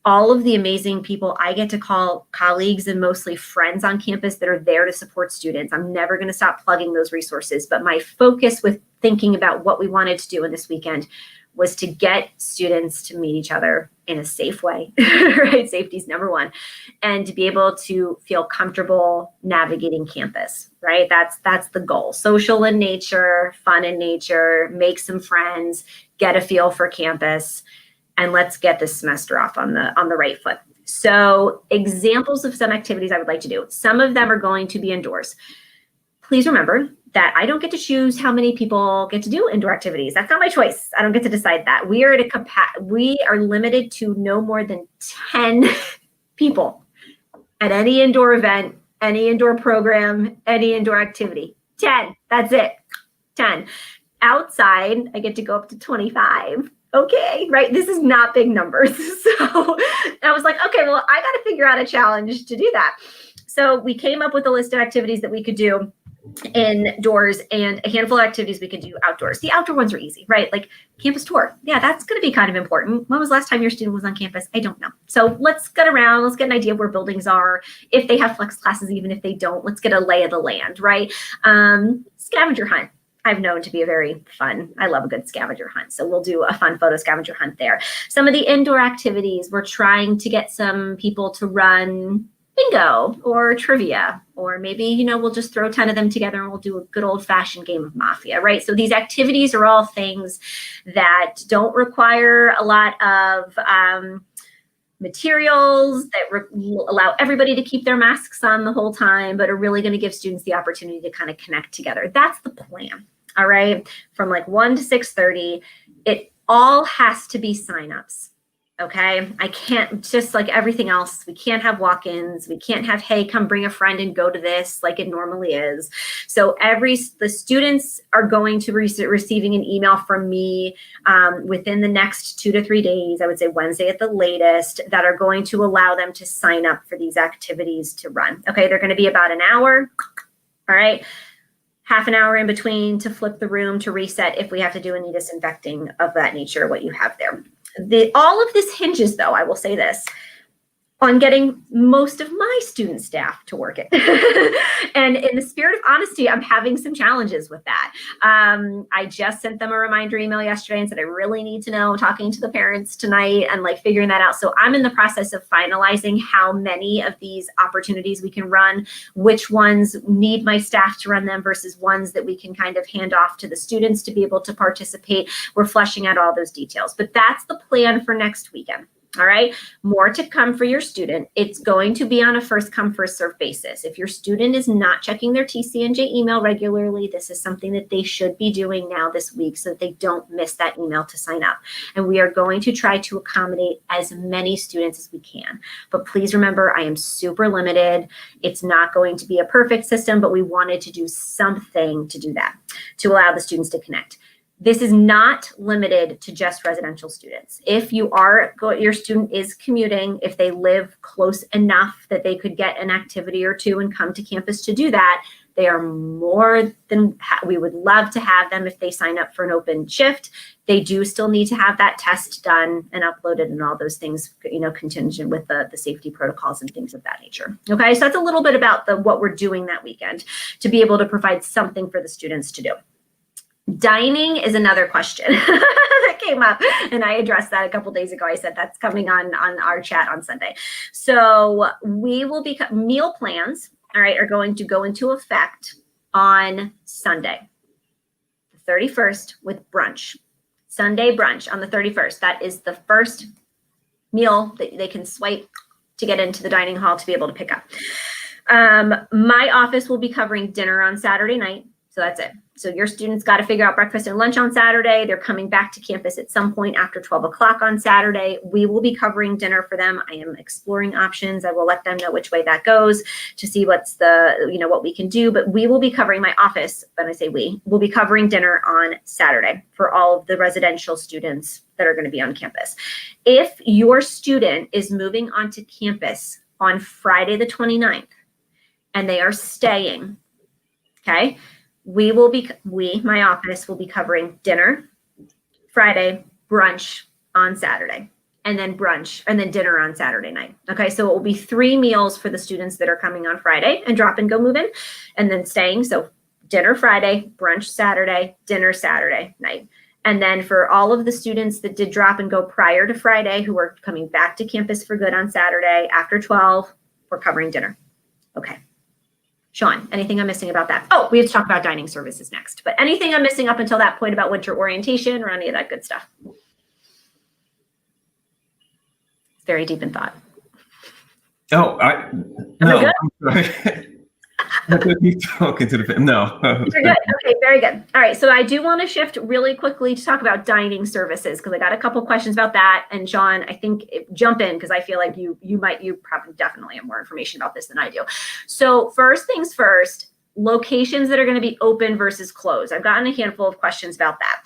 all of the amazing people I get to call colleagues and mostly friends on campus that are there to support students. I'm never going to stop plugging those resources, but my focus with thinking about what we wanted to do in this weekend was to get students to meet each other in a safe way, right? Safety is number one, and to be able to feel comfortable navigating campus, right? That's the goal. Social in nature, fun in nature, make some friends, get a feel for campus, and let's get this semester off on the right foot. So examples of some activities I would like to do. Some of them are going to be indoors. Please remember that I don't get to choose how many people get to do indoor activities. That's not my choice. I don't get to decide that. We are limited to no more than 10 people at any indoor event, any indoor program, any indoor activity. 10, that's it, 10. Outside, I get to go up to 25. Okay, right? This is not big numbers. So I was like, okay, well, I got to figure out a challenge to do that. So we came up with a list of activities that we could do. indoors and a handful of activities we could do outdoors. The outdoor ones are easy, right? Like campus tour. Yeah, that's going to be kind of important. When was the last time your student was on campus? I don't know. So let's get around. Let's get an idea of where buildings are. If they have flex classes, even if they don't, let's get a lay of the land, right? Scavenger hunt. I've known to be a very fun, I love a good scavenger hunt. So we'll do a fun photo scavenger hunt there. Some of the indoor activities, we're trying to get some people to run bingo or trivia, or maybe, you know, we'll just throw 10 of them together and we'll do a good old fashioned game of Mafia, right? So these activities are all things that don't require a lot of materials, that allow everybody to keep their masks on the whole time, but are really going to give students the opportunity to kind of connect together. That's the plan. All right. From like 1 to 6:30, it all has to be signups. Okay. I can't, just like everything else, we can't have walk-ins. We can't have, hey, come bring a friend and go to this like it normally is. So the students are going to be receiving an email from me within the next 2 to 3 days, I would say Wednesday at the latest, that are going to allow them to sign up for these activities to run. Okay. They're going to be about an hour. All right. Half an hour in between to flip the room, to reset if we have to do any disinfecting of that nature, what you have there. All of this hinges, though, I will say this, on getting most of my student staff to work it. And in the spirit of honesty, I'm having some challenges with that. I just sent them a reminder email yesterday and said, I really need to know, talking to the parents tonight and like figuring that out. So I'm in the process of finalizing how many of these opportunities we can run, which ones need my staff to run them versus ones that we can kind of hand off to the students to be able to participate. We're fleshing out all those details, but that's the plan for next weekend. All right, more to come for your student. It's going to be on a first come, first serve basis. If your student is not checking their TCNJ email regularly, this is something that they should be doing now this week so that they don't miss that email to sign up. And we are going to try to accommodate as many students as we can. But please remember, I am super limited. It's not going to be a perfect system, but we wanted to do something to do that, to allow the students to connect. This is not limited to just residential students. If your student is commuting, if they live close enough that they could get an activity or two and come to campus to do that, they are more than, we would love to have them if they sign up for an open shift. They do still need to have that test done and uploaded and all those things, you know, contingent with the safety protocols and things of that nature. Okay, so that's a little bit about what we're doing that weekend to be able to provide something for the students to do. Dining is another question that came up, and I addressed that a couple days ago. I said that's coming on our chat on Sunday. So we will be, meal plans, all right, are going to go into effect on Sunday, the 31st, with brunch. Sunday brunch on the 31st. That is the first meal that they can swipe to get into the dining hall to be able to pick up. My office will be covering dinner on Saturday night. So that's it. So your students got to figure out breakfast and lunch on Saturday. They're coming back to campus at some point after 12 o'clock on Saturday. We will be covering dinner for them. I am exploring options. I will let them know which way that goes to see what's what we can do. But we will be covering, my office, when I say we, will be covering dinner on Saturday for all of the residential students that are going to be on campus. If your student is moving onto campus on Friday the 29th and they are staying, okay, my office will be covering dinner Friday, brunch on Saturday, and then brunch and then dinner on Saturday night. Okay, so it will be 3 meals for the students that are coming on Friday and drop and go move in and then staying. So dinner Friday, brunch Saturday, dinner Saturday night. And then for all of the students that did drop and go prior to Friday who are coming back to campus for good on Saturday after 12, we're covering dinner. Okay. Sean, anything I'm missing about that? Oh, we have to talk about dining services next, but anything I'm missing up until that point about winter orientation or any of that good stuff? It's very deep in thought. Oh, no. I'm sorry. I could be talking to the no. You're good. Okay, very good. All right, so I do want to shift really quickly to talk about dining services because I got a couple questions about that. And Sean, I think jump in because I feel like you probably definitely have more information about this than I do. So first things first, locations that are going to be open versus closed. I've gotten a handful of questions about that.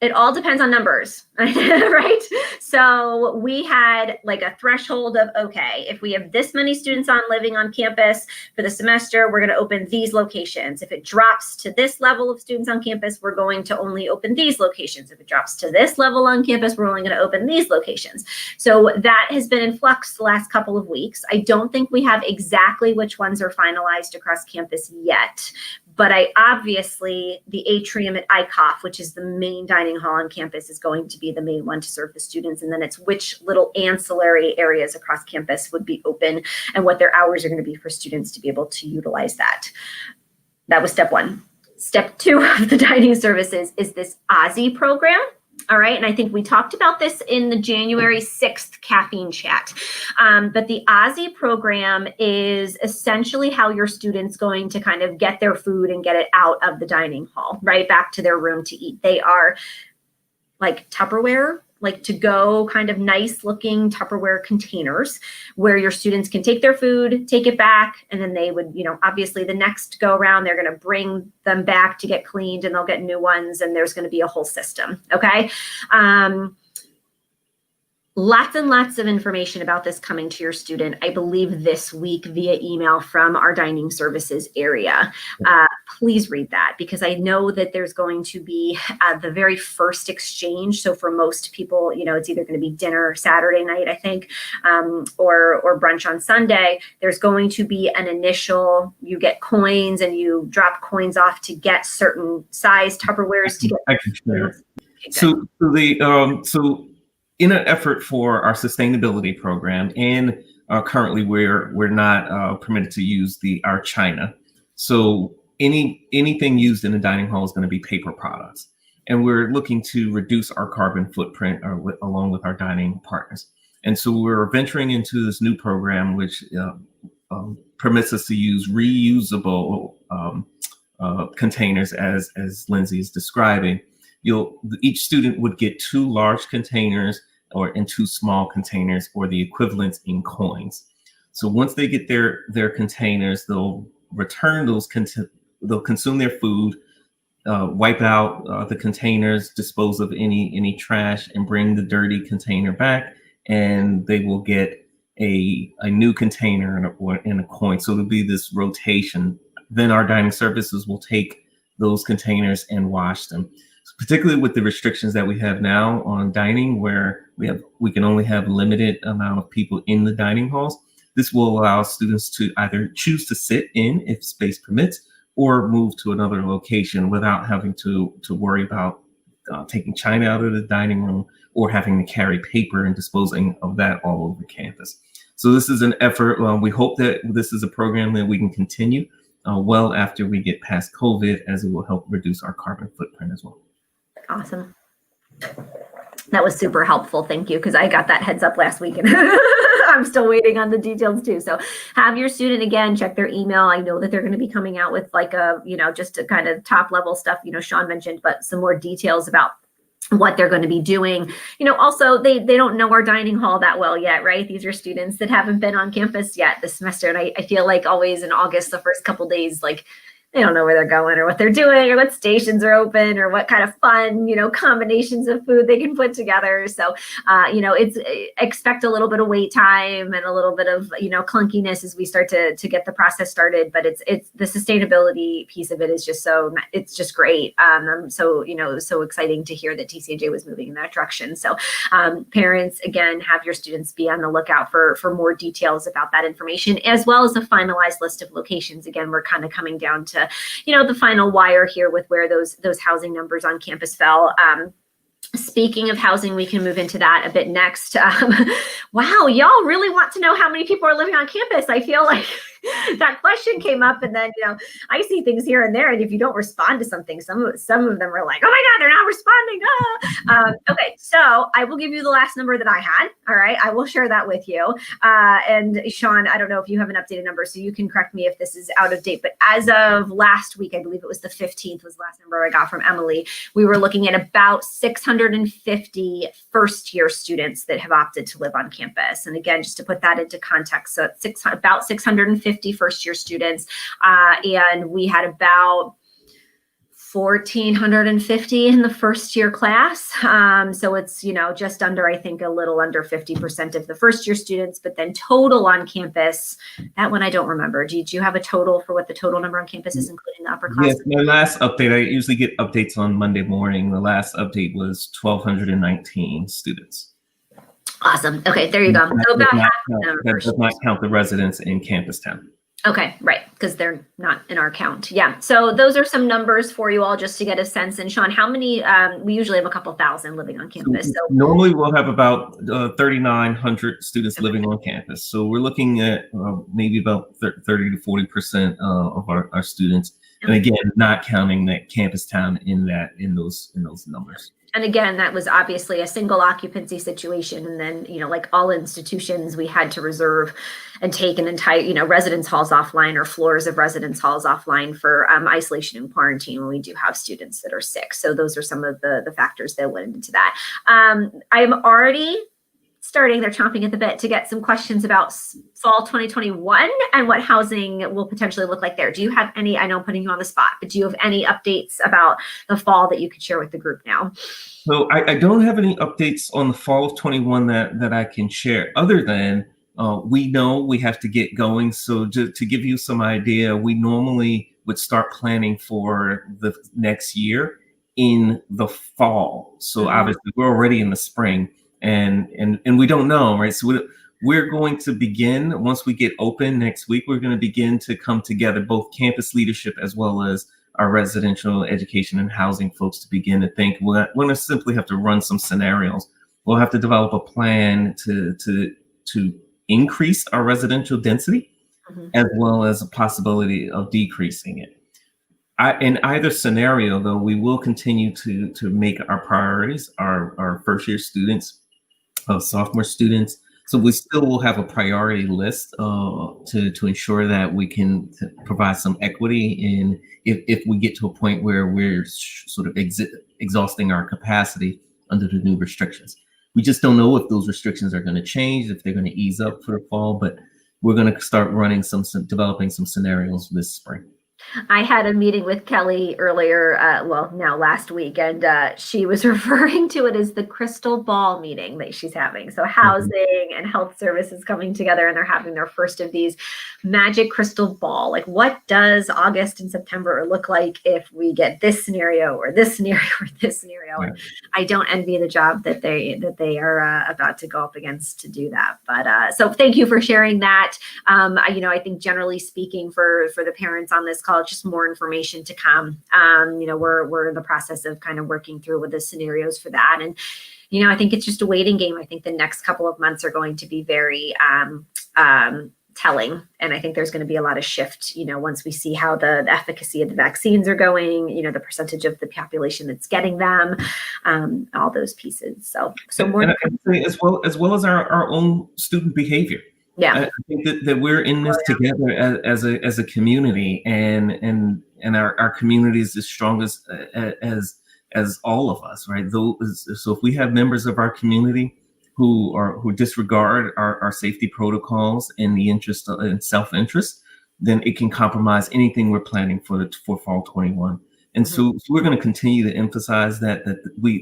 It all depends on numbers, right? So we had like a threshold of, okay, if we have this many students living on campus for the semester, we're going to open these locations. If it drops to this level of students on campus, we're going to only open these locations. If it drops to this level on campus, we're only going to open these locations. So that has been in flux the last couple of weeks. I don't think we have exactly which ones are finalized across campus yet, but obviously the atrium at ICOF, which is the main dining hall on campus, is going to be the main one to serve the students. And then it's which little ancillary areas across campus would be open and what their hours are going to be for students to be able to utilize that. That was step one. Step two of the dining services is this OST program. All right, and I think we talked about this in the January 6th caffeine chat. But the OST program is essentially how your students going to kind of get their food and get it out of the dining hall, right back to their room to eat. They are like Tupperware, like to go kind of nice looking Tupperware containers where your students can take their food, take it back, and then they would, obviously the next go around, they're going to bring them back to get cleaned and they'll get new ones, and there's going to be a whole system. Okay. Lots and lots of information about this coming to your student, I believe, this week via email from our dining services area. Please read that, because I know that there's going to be the very first exchange. So for most people, it's either going to be dinner Saturday night, I think, or brunch on Sunday. There's going to be an initial, you get coins and you drop coins off to get certain size Tupperwares to get. I can share. So in an effort for our sustainability program, and currently we're not permitted to use our china. So anything used in the dining hall is going to be paper products, and we're looking to reduce our carbon footprint along with our dining partners. And so we're venturing into this new program, which permits us to use reusable containers, as Lindsay is describing. Each student would get 2 large containers and 2 small containers, or the equivalents in coins. So once they get their containers, they'll return those, they'll consume their food, wipe out the containers, dispose of any trash, and bring the dirty container back, and they will get a new container and a coin. So it'll be this rotation. Then our dining services will take those containers and wash them. Particularly with the restrictions that we have now on dining, where we can only have limited amount of people in the dining halls. This will allow students to either choose to sit in if space permits, or move to another location without having to worry about taking china out of the dining room or having to carry paper and disposing of that all over campus. So this is an effort. We hope that this is a program that we can continue well after we get past COVID, as it will help reduce our carbon footprint as well. Awesome. That was super helpful. Thank you. Because I got that heads up last week and I'm still waiting on the details too. So have your student, again, check their email. I know that they're going to be coming out with like just a kind of top level stuff, Sean mentioned, but some more details about what they're going to be doing. Also they don't know our dining hall that well yet, right? These are students that haven't been on campus yet this semester. And I feel like always in August, the first couple of days, like they don't know where they're going or what they're doing or what stations are open or what kind of fun, combinations of food they can put together. So, it's expect a little bit of wait time and a little bit of, clunkiness as we start to get the process started. But it's the sustainability piece of it is just it's just great. So exciting to hear that TCJ was moving in that direction. So parents, again, have your students be on the lookout for more details about that information, as well as a finalized list of locations. Again, we're kind of coming down to the final wire here with where those housing numbers on campus fell. Speaking of housing, we can move into that a bit next. Wow, y'all really want to know how many people are living on campus. I feel like that question came up, and then I see things here and there, and if you don't respond to something, some of them are like, oh my God, they're not responding. Okay, so I will give you the last number that I had. All right, I will share that with you. And Sean, I don't know if you have an updated number, so you can correct me if this is out of date, but as of last week, I believe it was the 15th was the last number I got from Emily, we were looking at about 650 first-year students that have opted to live on campus. And again, just to put that into context, so it's about 650 first-year students, and we had about 1,450 in the first year class. So it's, just under, I think, a little under 50% of the first year students, but then total on campus, that one I don't remember. Do you have a total for what the total number on campus is, including the upperclassmen? Yes, my last update, I usually get updates on Monday morning. The last update was 1,219 students. Awesome. Okay, there you go. So about half of them. That does not count the residents in Campus Town. Okay, right, because they're not in our count. Yeah, so those are some numbers for you all just to get a sense. And Sean, how many, we usually have a couple thousand living on campus. So normally we'll have about 3,900 students living on campus. So we're looking at maybe about 30 to 40% of our students. And again, not counting that Campus Town in those numbers. And again, that was obviously a single occupancy situation. And then, like all institutions, we had to reserve and take an entire, residence halls offline or floors of residence halls offline for isolation and quarantine when we do have students that are sick. So those are some of the factors that went into that. I'm already starting, they're chomping at the bit to get some questions about fall 2021 and what housing will potentially look like there. Do you have any, I know I'm putting you on the spot, but do you have any updates about the fall that you could share with the group now? So I don't have any updates on the fall of 21 that I can share, other than we know we have to get going. So to give you some idea, we normally would start planning for the next year in the fall. So obviously we're already in the spring. And we don't know, right? So we're going to begin, once we get open next week, we're going to begin to come together, both campus leadership as well as our residential education and housing folks, to begin to think. We're going to simply have to run some scenarios. We'll have to develop a plan to increase our residential density, as well as a possibility of decreasing it. In either scenario, though, we will continue to make our priorities our first year students, sophomore students. So we still will have a priority list to ensure that we can provide some equity in if we get to a point where we're sort of exhausting our capacity under the new restrictions. We just don't know if those restrictions are going to change, if they're going to ease up for the fall, but we're going to start running developing some scenarios this spring. I had a meeting with Kelly earlier, now last week, and she was referring to it as the crystal ball meeting that she's having. So housing and health services coming together, and they're having their first of these magic crystal ball. Like, what does August and September look like if we get this scenario or this scenario or this scenario? And I don't envy the job that they are about to go up against to do that. But so thank you for sharing that. I think generally speaking, for the parents on this call, just more information to come. We're in the process of kind of working through with the scenarios for that. And, I think it's just a waiting game. I think the next couple of months are going to be very telling. And I think there's going to be a lot of shift, once we see how the efficacy of the vaccines are going, the percentage of the population that's getting them, all those pieces. So more. And I would say as well as our own student behavior. Yeah, I think that we're in this together as a community, and our community is as strong as all of us, right? So if we have members of our community who disregard our safety protocols in the interest in self-interest, then it can compromise anything we're planning for fall 21. And so we're going to continue to emphasize that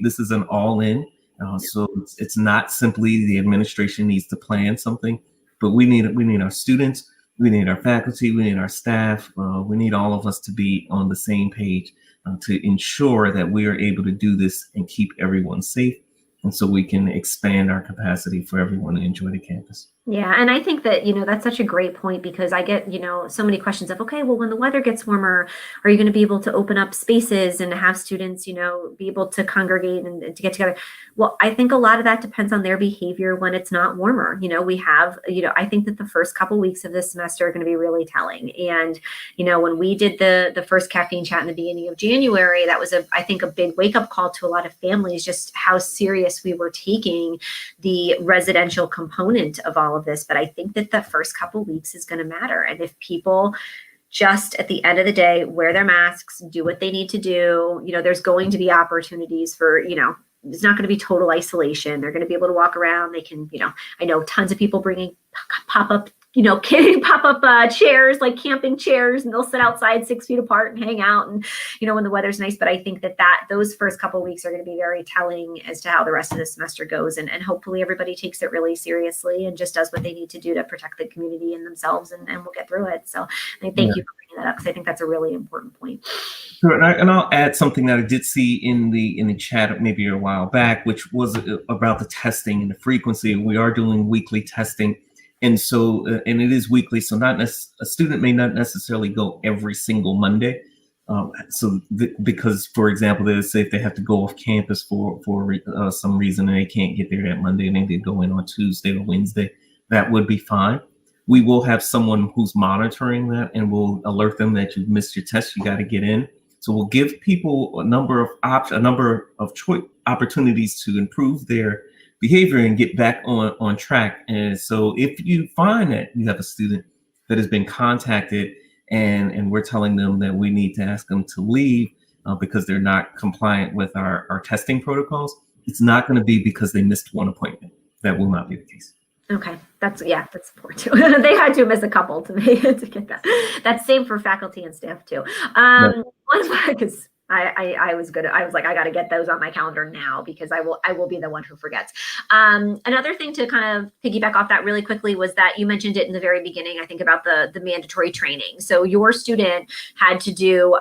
this is an all-in. So it's not simply the administration needs to plan something. But we need our students, we need our faculty, we need our staff, we need all of us to be on the same page to ensure that we are able to do this and keep everyone safe, and so we can expand our capacity for everyone to enjoy the campus. Yeah. And I think that, that's such a great point, because I get, so many questions of, okay, well, when the weather gets warmer, are you going to be able to open up spaces and have students, be able to congregate and to get together? Well, I think a lot of that depends on their behavior when it's not warmer. We have, I think that the first couple weeks of this semester are going to be really telling. And, when we did the first caffeine chat in the beginning of January, that was I think a big wake up call to a lot of families, just how serious we were taking the residential component of all of this. But I think that the first couple weeks is going to matter. And if people just at the end of the day wear their masks, do what they need to do, there's going to be opportunities for, it's not going to be total isolation. They're going to be able to walk around. They can, I know tons of people bringing pop-up pop-up chairs, like camping chairs, and they'll sit outside 6 feet apart and hang out, and when the weather's nice. But I think that those first couple of weeks are going to be very telling as to how the rest of the semester goes, and hopefully everybody takes it really seriously and just does what they need to do to protect the community and themselves, and we'll get through it. So I thank you for bringing that up, because I think that's a really important point. Sure, and I'll add something that I did see in the chat maybe a while back, which was about the testing and the frequency. We are doing weekly testing. And so, and it is weekly, so a student may not necessarily go every single Monday. Because, for example, they say if they have to go off campus for some reason and they can't get there that Monday, and they go in on Tuesday or Wednesday, that would be fine. We will have someone who's monitoring that, and will alert them that you've missed your test. You got to get in. So we'll give people a number of opportunities to improve their behavior and get back on track. And so if you find that you have a student that has been contacted and we're telling them that we need to ask them to leave because they're not compliant with our testing protocols, it's not going to be because they missed one appointment. That will not be the case. Okay, that's important too. They had to miss a couple to get that. That's same for faculty and staff too. Because I was good. I was like, I got to get those on my calendar now, because I will be the one who forgets. Another thing to kind of piggyback off that really quickly was that you mentioned it in the very beginning, I think, about the mandatory training. So your student had to do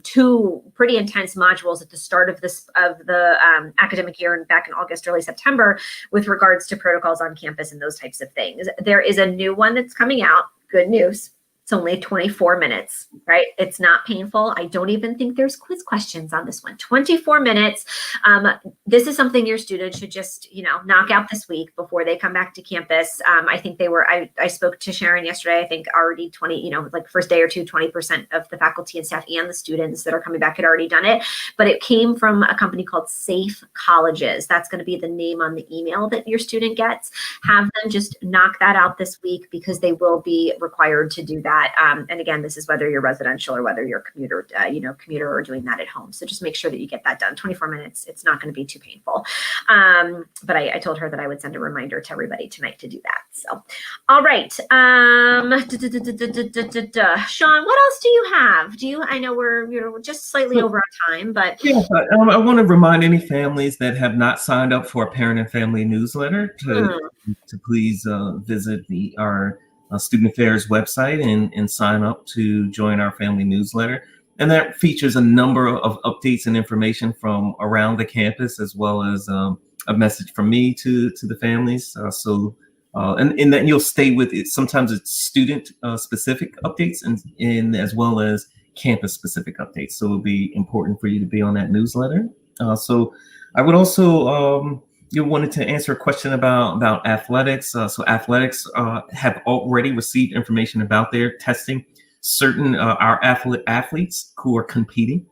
2 pretty intense modules at the start of the academic year, and back in August, early September, with regards to protocols on campus and those types of things. There is a new one that's coming out. Good news. It's only 24 minutes, right? It's not painful. I don't even think there's quiz questions on this one. 24 minutes. This is something your students should just, knock out this week before they come back to campus. I think I spoke to Sharon yesterday. I think already 20, like first day or two, 20% of the faculty and staff and the students that are coming back had already done it. But it came from a company called Safe Colleges. That's going to be the name on the email that your student gets. Have them just knock that out this week, because they will be required to do that. And again, this is whether you're residential or whether you're commuter or doing that at home. So just make sure that you get that done. 24 minutes. It's not going to be too painful. But I told her that I would send a reminder to everybody tonight to do that. So, all right. Sean, what else do you have? I know we're just slightly over on time, but yeah, I want to remind any families that have not signed up for a parent and family newsletter to please visit our Student Affairs website and sign up to join our family newsletter. And that features a number of updates and information from around the campus, as well as a message from me to the families. And then you'll stay with it. Sometimes it's student specific updates and as well as campus specific updates. So it'll be important for you to be on that newsletter. So I would also you wanted to answer a question about athletics. So athletics have already received information about their testing. Certain our athletes who are competing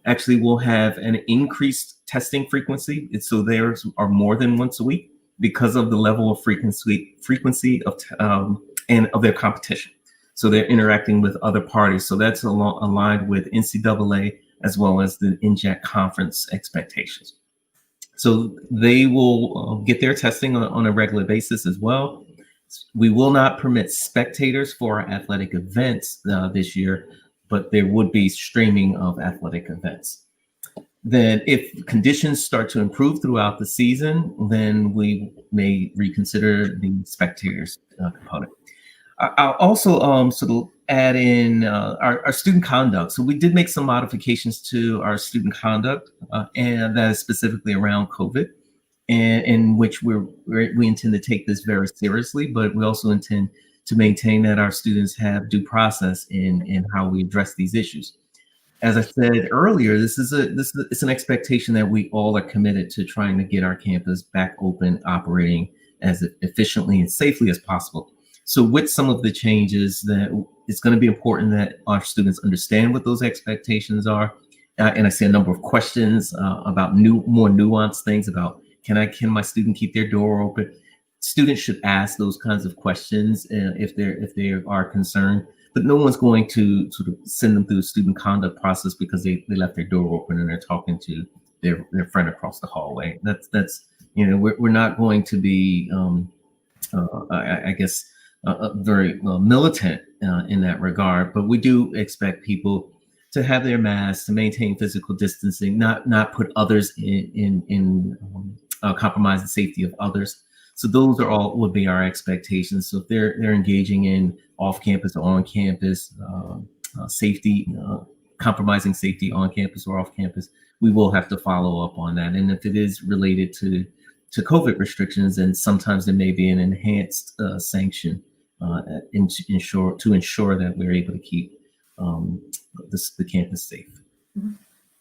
actually will have an increased testing frequency. So theirs are more than once a week because of the level of frequency of and of their competition. So they're interacting with other parties. So that's aligned with NCAA as well as the NJAC conference expectations. So they will get their testing on a regular basis as well. We will not permit spectators for our athletic events this year, but there would be streaming of athletic events. Then if conditions start to improve throughout the season, then we may reconsider the spectators component. I'll also sort of add in our student conduct. So we did make some modifications to our student conduct, and that is specifically around COVID, and in which we intend to take this very seriously, but we also intend to maintain that our students have due process in how we address these issues. As I said earlier, it's an expectation that we all are committed to trying to get our campus back open, operating as efficiently and safely as possible. So with some of the changes, that it's going to be important that our students understand what those expectations are. And I see a number of questions about more nuanced things about can my student keep their door open? Students should ask those kinds of questions if they are concerned, but no one's going to sort of send them through the student conduct process because they left their door open and they're talking to their friend across the hallway. That's we're not going to be I guess very militant in that regard. But we do expect people to have their masks, to maintain physical distancing, not put others in compromise the safety of others. So those are all would be our expectations. So if they're engaging in off campus or on campus safety, compromising safety on campus or off campus, we will have to follow up on that. And if it is related to COVID restrictions, then sometimes there may be an enhanced sanction to ensure that we're able to keep the campus safe.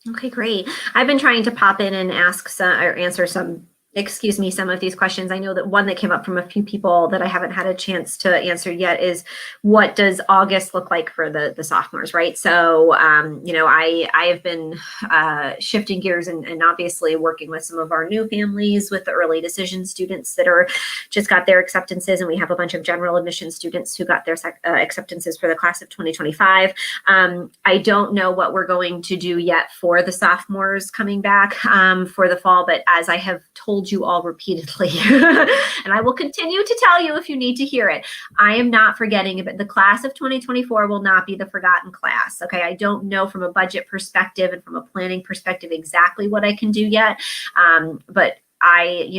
Okay, great. I've been trying to pop in and ask or answer some of these questions. I know that one that came up from a few people that I haven't had a chance to answer yet is, what does August look like for the sophomores, right? So, I have been shifting gears and obviously working with some of our new families with the early decision students that are just got their acceptances, and we have a bunch of general admission students who got their acceptances for the class of 2025. I don't know what we're going to do yet for the sophomores coming back for the fall, but as I have told you all repeatedly, and I will continue to tell you if you need to hear it, I am not forgetting about the class of 2024 will not be the forgotten class. Okay. I don't know from a budget perspective and from a planning perspective exactly what I can do yet. But I,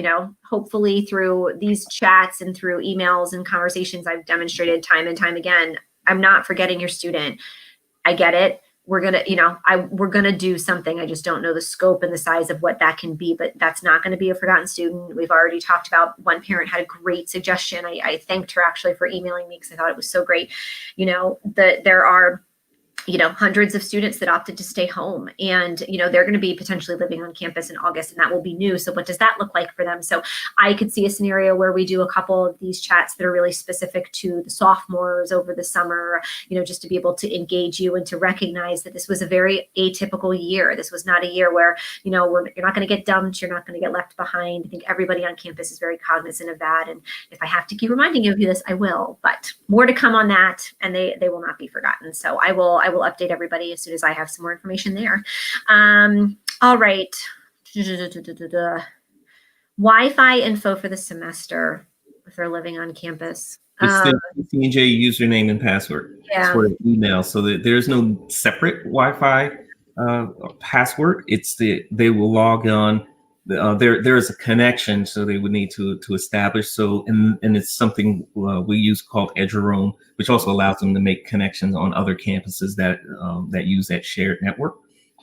hopefully through these chats and through emails and conversations, I've demonstrated time and time again, I'm not forgetting your student. I get it. We're going to, we're going to do something. I just don't know the scope and the size of what that can be, but that's not going to be a forgotten student. We've already talked about, one parent had a great suggestion. I thanked her actually for emailing me because I thought it was so great. There are hundreds of students that opted to stay home, and, they're going to be potentially living on campus in August, and that will be new. So what does that look like for them? So I could see a scenario where we do a couple of these chats that are really specific to the sophomores over the summer, just to be able to engage you and to recognize that this was a very atypical year. This was not a year where, you're not going to get dumped. You're not going to get left behind. I think everybody on campus is very cognizant of that. And if I have to keep reminding you of this, I will, but more to come on that, and they will not be forgotten. So I will update everybody as soon as I have some more information there. All right. Wi-Fi info for the semester if they're living on campus. It's the TCNJ username and password. Yeah. For email, so that there's no separate Wi-Fi password. They will log on. There is a connection, so they would need to establish. So and it's something we use called Eduroam, which also allows them to make connections on other campuses that use that shared network.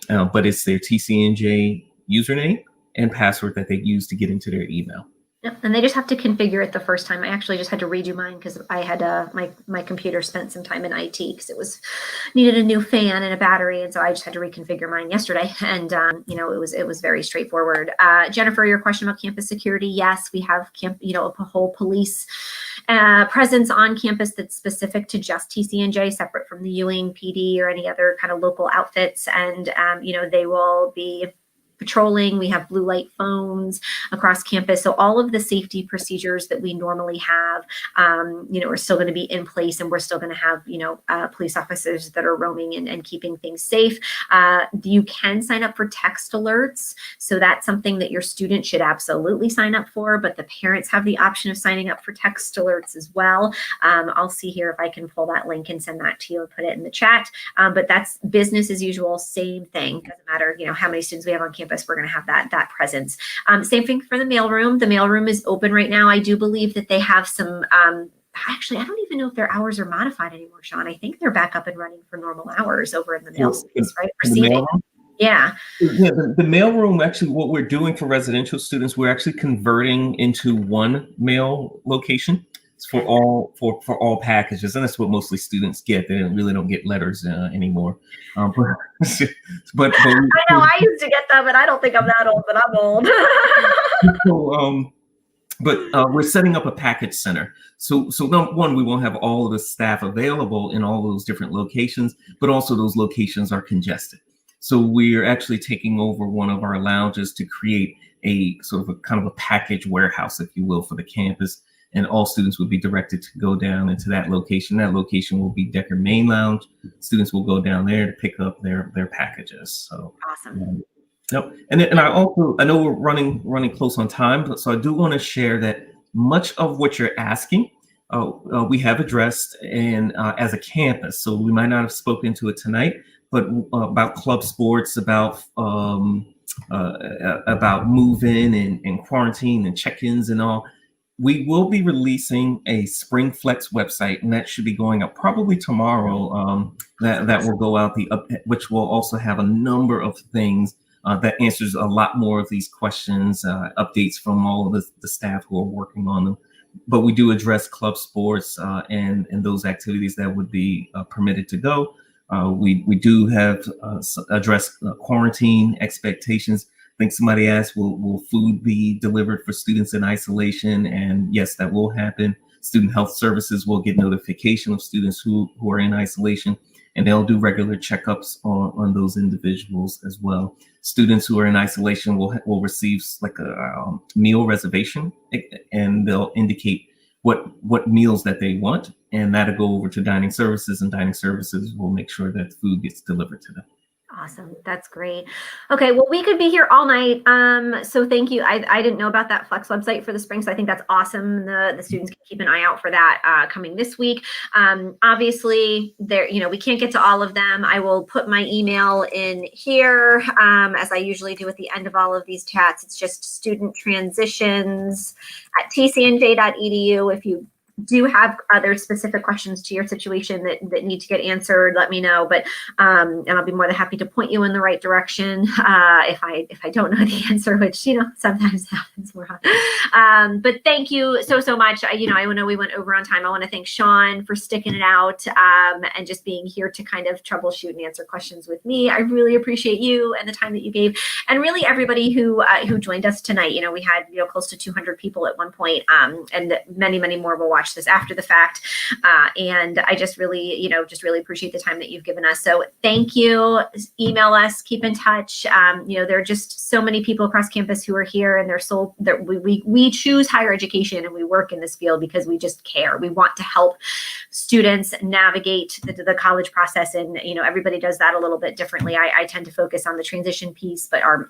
But it's their TCNJ username and password that they use to get into their email. Yep, and they just have to configure it the first time. I actually just had to redo mine because I had my computer spent some time in IT because it needed a new fan and a battery, and so I just had to reconfigure mine yesterday. And it was very straightforward. Jennifer, your question about campus security? Yes, we have a whole police presence on campus that's specific to just TCNJ, separate from the Ewing PD or any other kind of local outfits, and they will be patrolling. We have blue light phones across campus. So all of the safety procedures that we normally have, are still going to be in place, and we're still going to have, police officers that are roaming and keeping things safe. You can sign up for text alerts. So that's something that your student should absolutely sign up for, but the parents have the option of signing up for text alerts as well. I'll see here if I can pull that link and send that to you and put it in the chat. But that's business as usual, same thing. Doesn't matter, how many students we have on campus. We're going to have that presence. Same thing for the mailroom. The mailroom is open right now. I do believe that they have some, actually, I don't even know if their hours are modified anymore, Sean. I think they're back up and running for normal hours over in the mail space, right? Yeah. Yeah, the mailroom, actually, what we're doing for residential students, we're actually converting into one mail location. It's for all packages, and that's what mostly students get. They really don't get letters anymore. But I know I used to get them, and I don't think I'm that old, but I'm old. But we're setting up a package center. So number one, we won't have all of the staff available in all those different locations, but also those locations are congested. So we're actually taking over one of our lounges to create a sort of a kind of a package warehouse, if you will, for the campus. And all students would be directed to go down into that location. That location will be Decker Main Lounge. Students will go down there to pick up their packages. So awesome. Yep. And I know we're running close on time, so I do want to share that much of what you're asking we have addressed, and as a campus, so we might not have spoken to it tonight, but about club sports, about move-in and quarantine and check-ins and all. We will be releasing a Spring Flex website, and that should be going up probably tomorrow. That will go out which will also have a number of things that answers a lot more of these questions, updates from all of the staff who are working on them. But we do address club sports and those activities that would be permitted to go. We do have address quarantine expectations. I think somebody asked, will food be delivered for students in isolation? And yes, that will happen. Student health services will get notification of students who are in isolation, and they'll do regular checkups on those individuals as well. Students who are in isolation will receive like a meal reservation, and they'll indicate what meals that they want, and that'll go over to dining services, and dining services will make sure that food gets delivered to them. Awesome. That's great. Okay. Well, we could be here all night. So thank you. I didn't know about that Flex website for the spring. So I think that's awesome. The students can keep an eye out for that coming this week. Obviously there, we can't get to all of them. I will put my email in here as I usually do at the end of all of these chats. It's just studenttransitions@tcnj.edu. If you do have other specific questions to your situation that need to get answered, let me know. But and I'll be more than happy to point you in the right direction if I don't know the answer, which sometimes happens. But thank you so much. I know we went over on time. I want to thank Sean for sticking it out and just being here to kind of troubleshoot and answer questions with me. I really appreciate you and the time that you gave, and really everybody who joined us tonight. We had close to 200 people at one point, and many more will watch this after the fact. And I just really appreciate the time that you've given us. So thank you. Email us, keep in touch. There are just so many people across campus who are here, and we choose higher education, and we work in this field because we just care. We want to help students navigate the college process, and everybody does that a little bit differently. I tend to focus on the transition piece, but our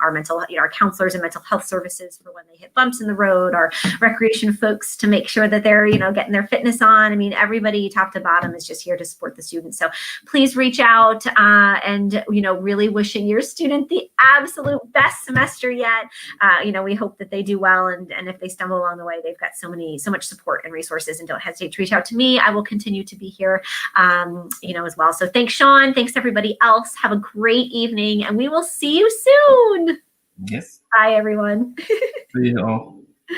counselors and mental health services for when they hit bumps in the road, our recreation folks to make sure that they're getting their fitness on. I mean, everybody top to bottom is just here to support the students. So please reach out and really wishing your student the absolute best semester yet. We hope that they do well, and if they stumble along the way, they've got so much support and resources, and don't hesitate to reach out to me. I will continue to be here as well. So thanks, Sean. Thanks everybody else. Have a great evening, and we will see you soon. Yes. Bye everyone. See you all.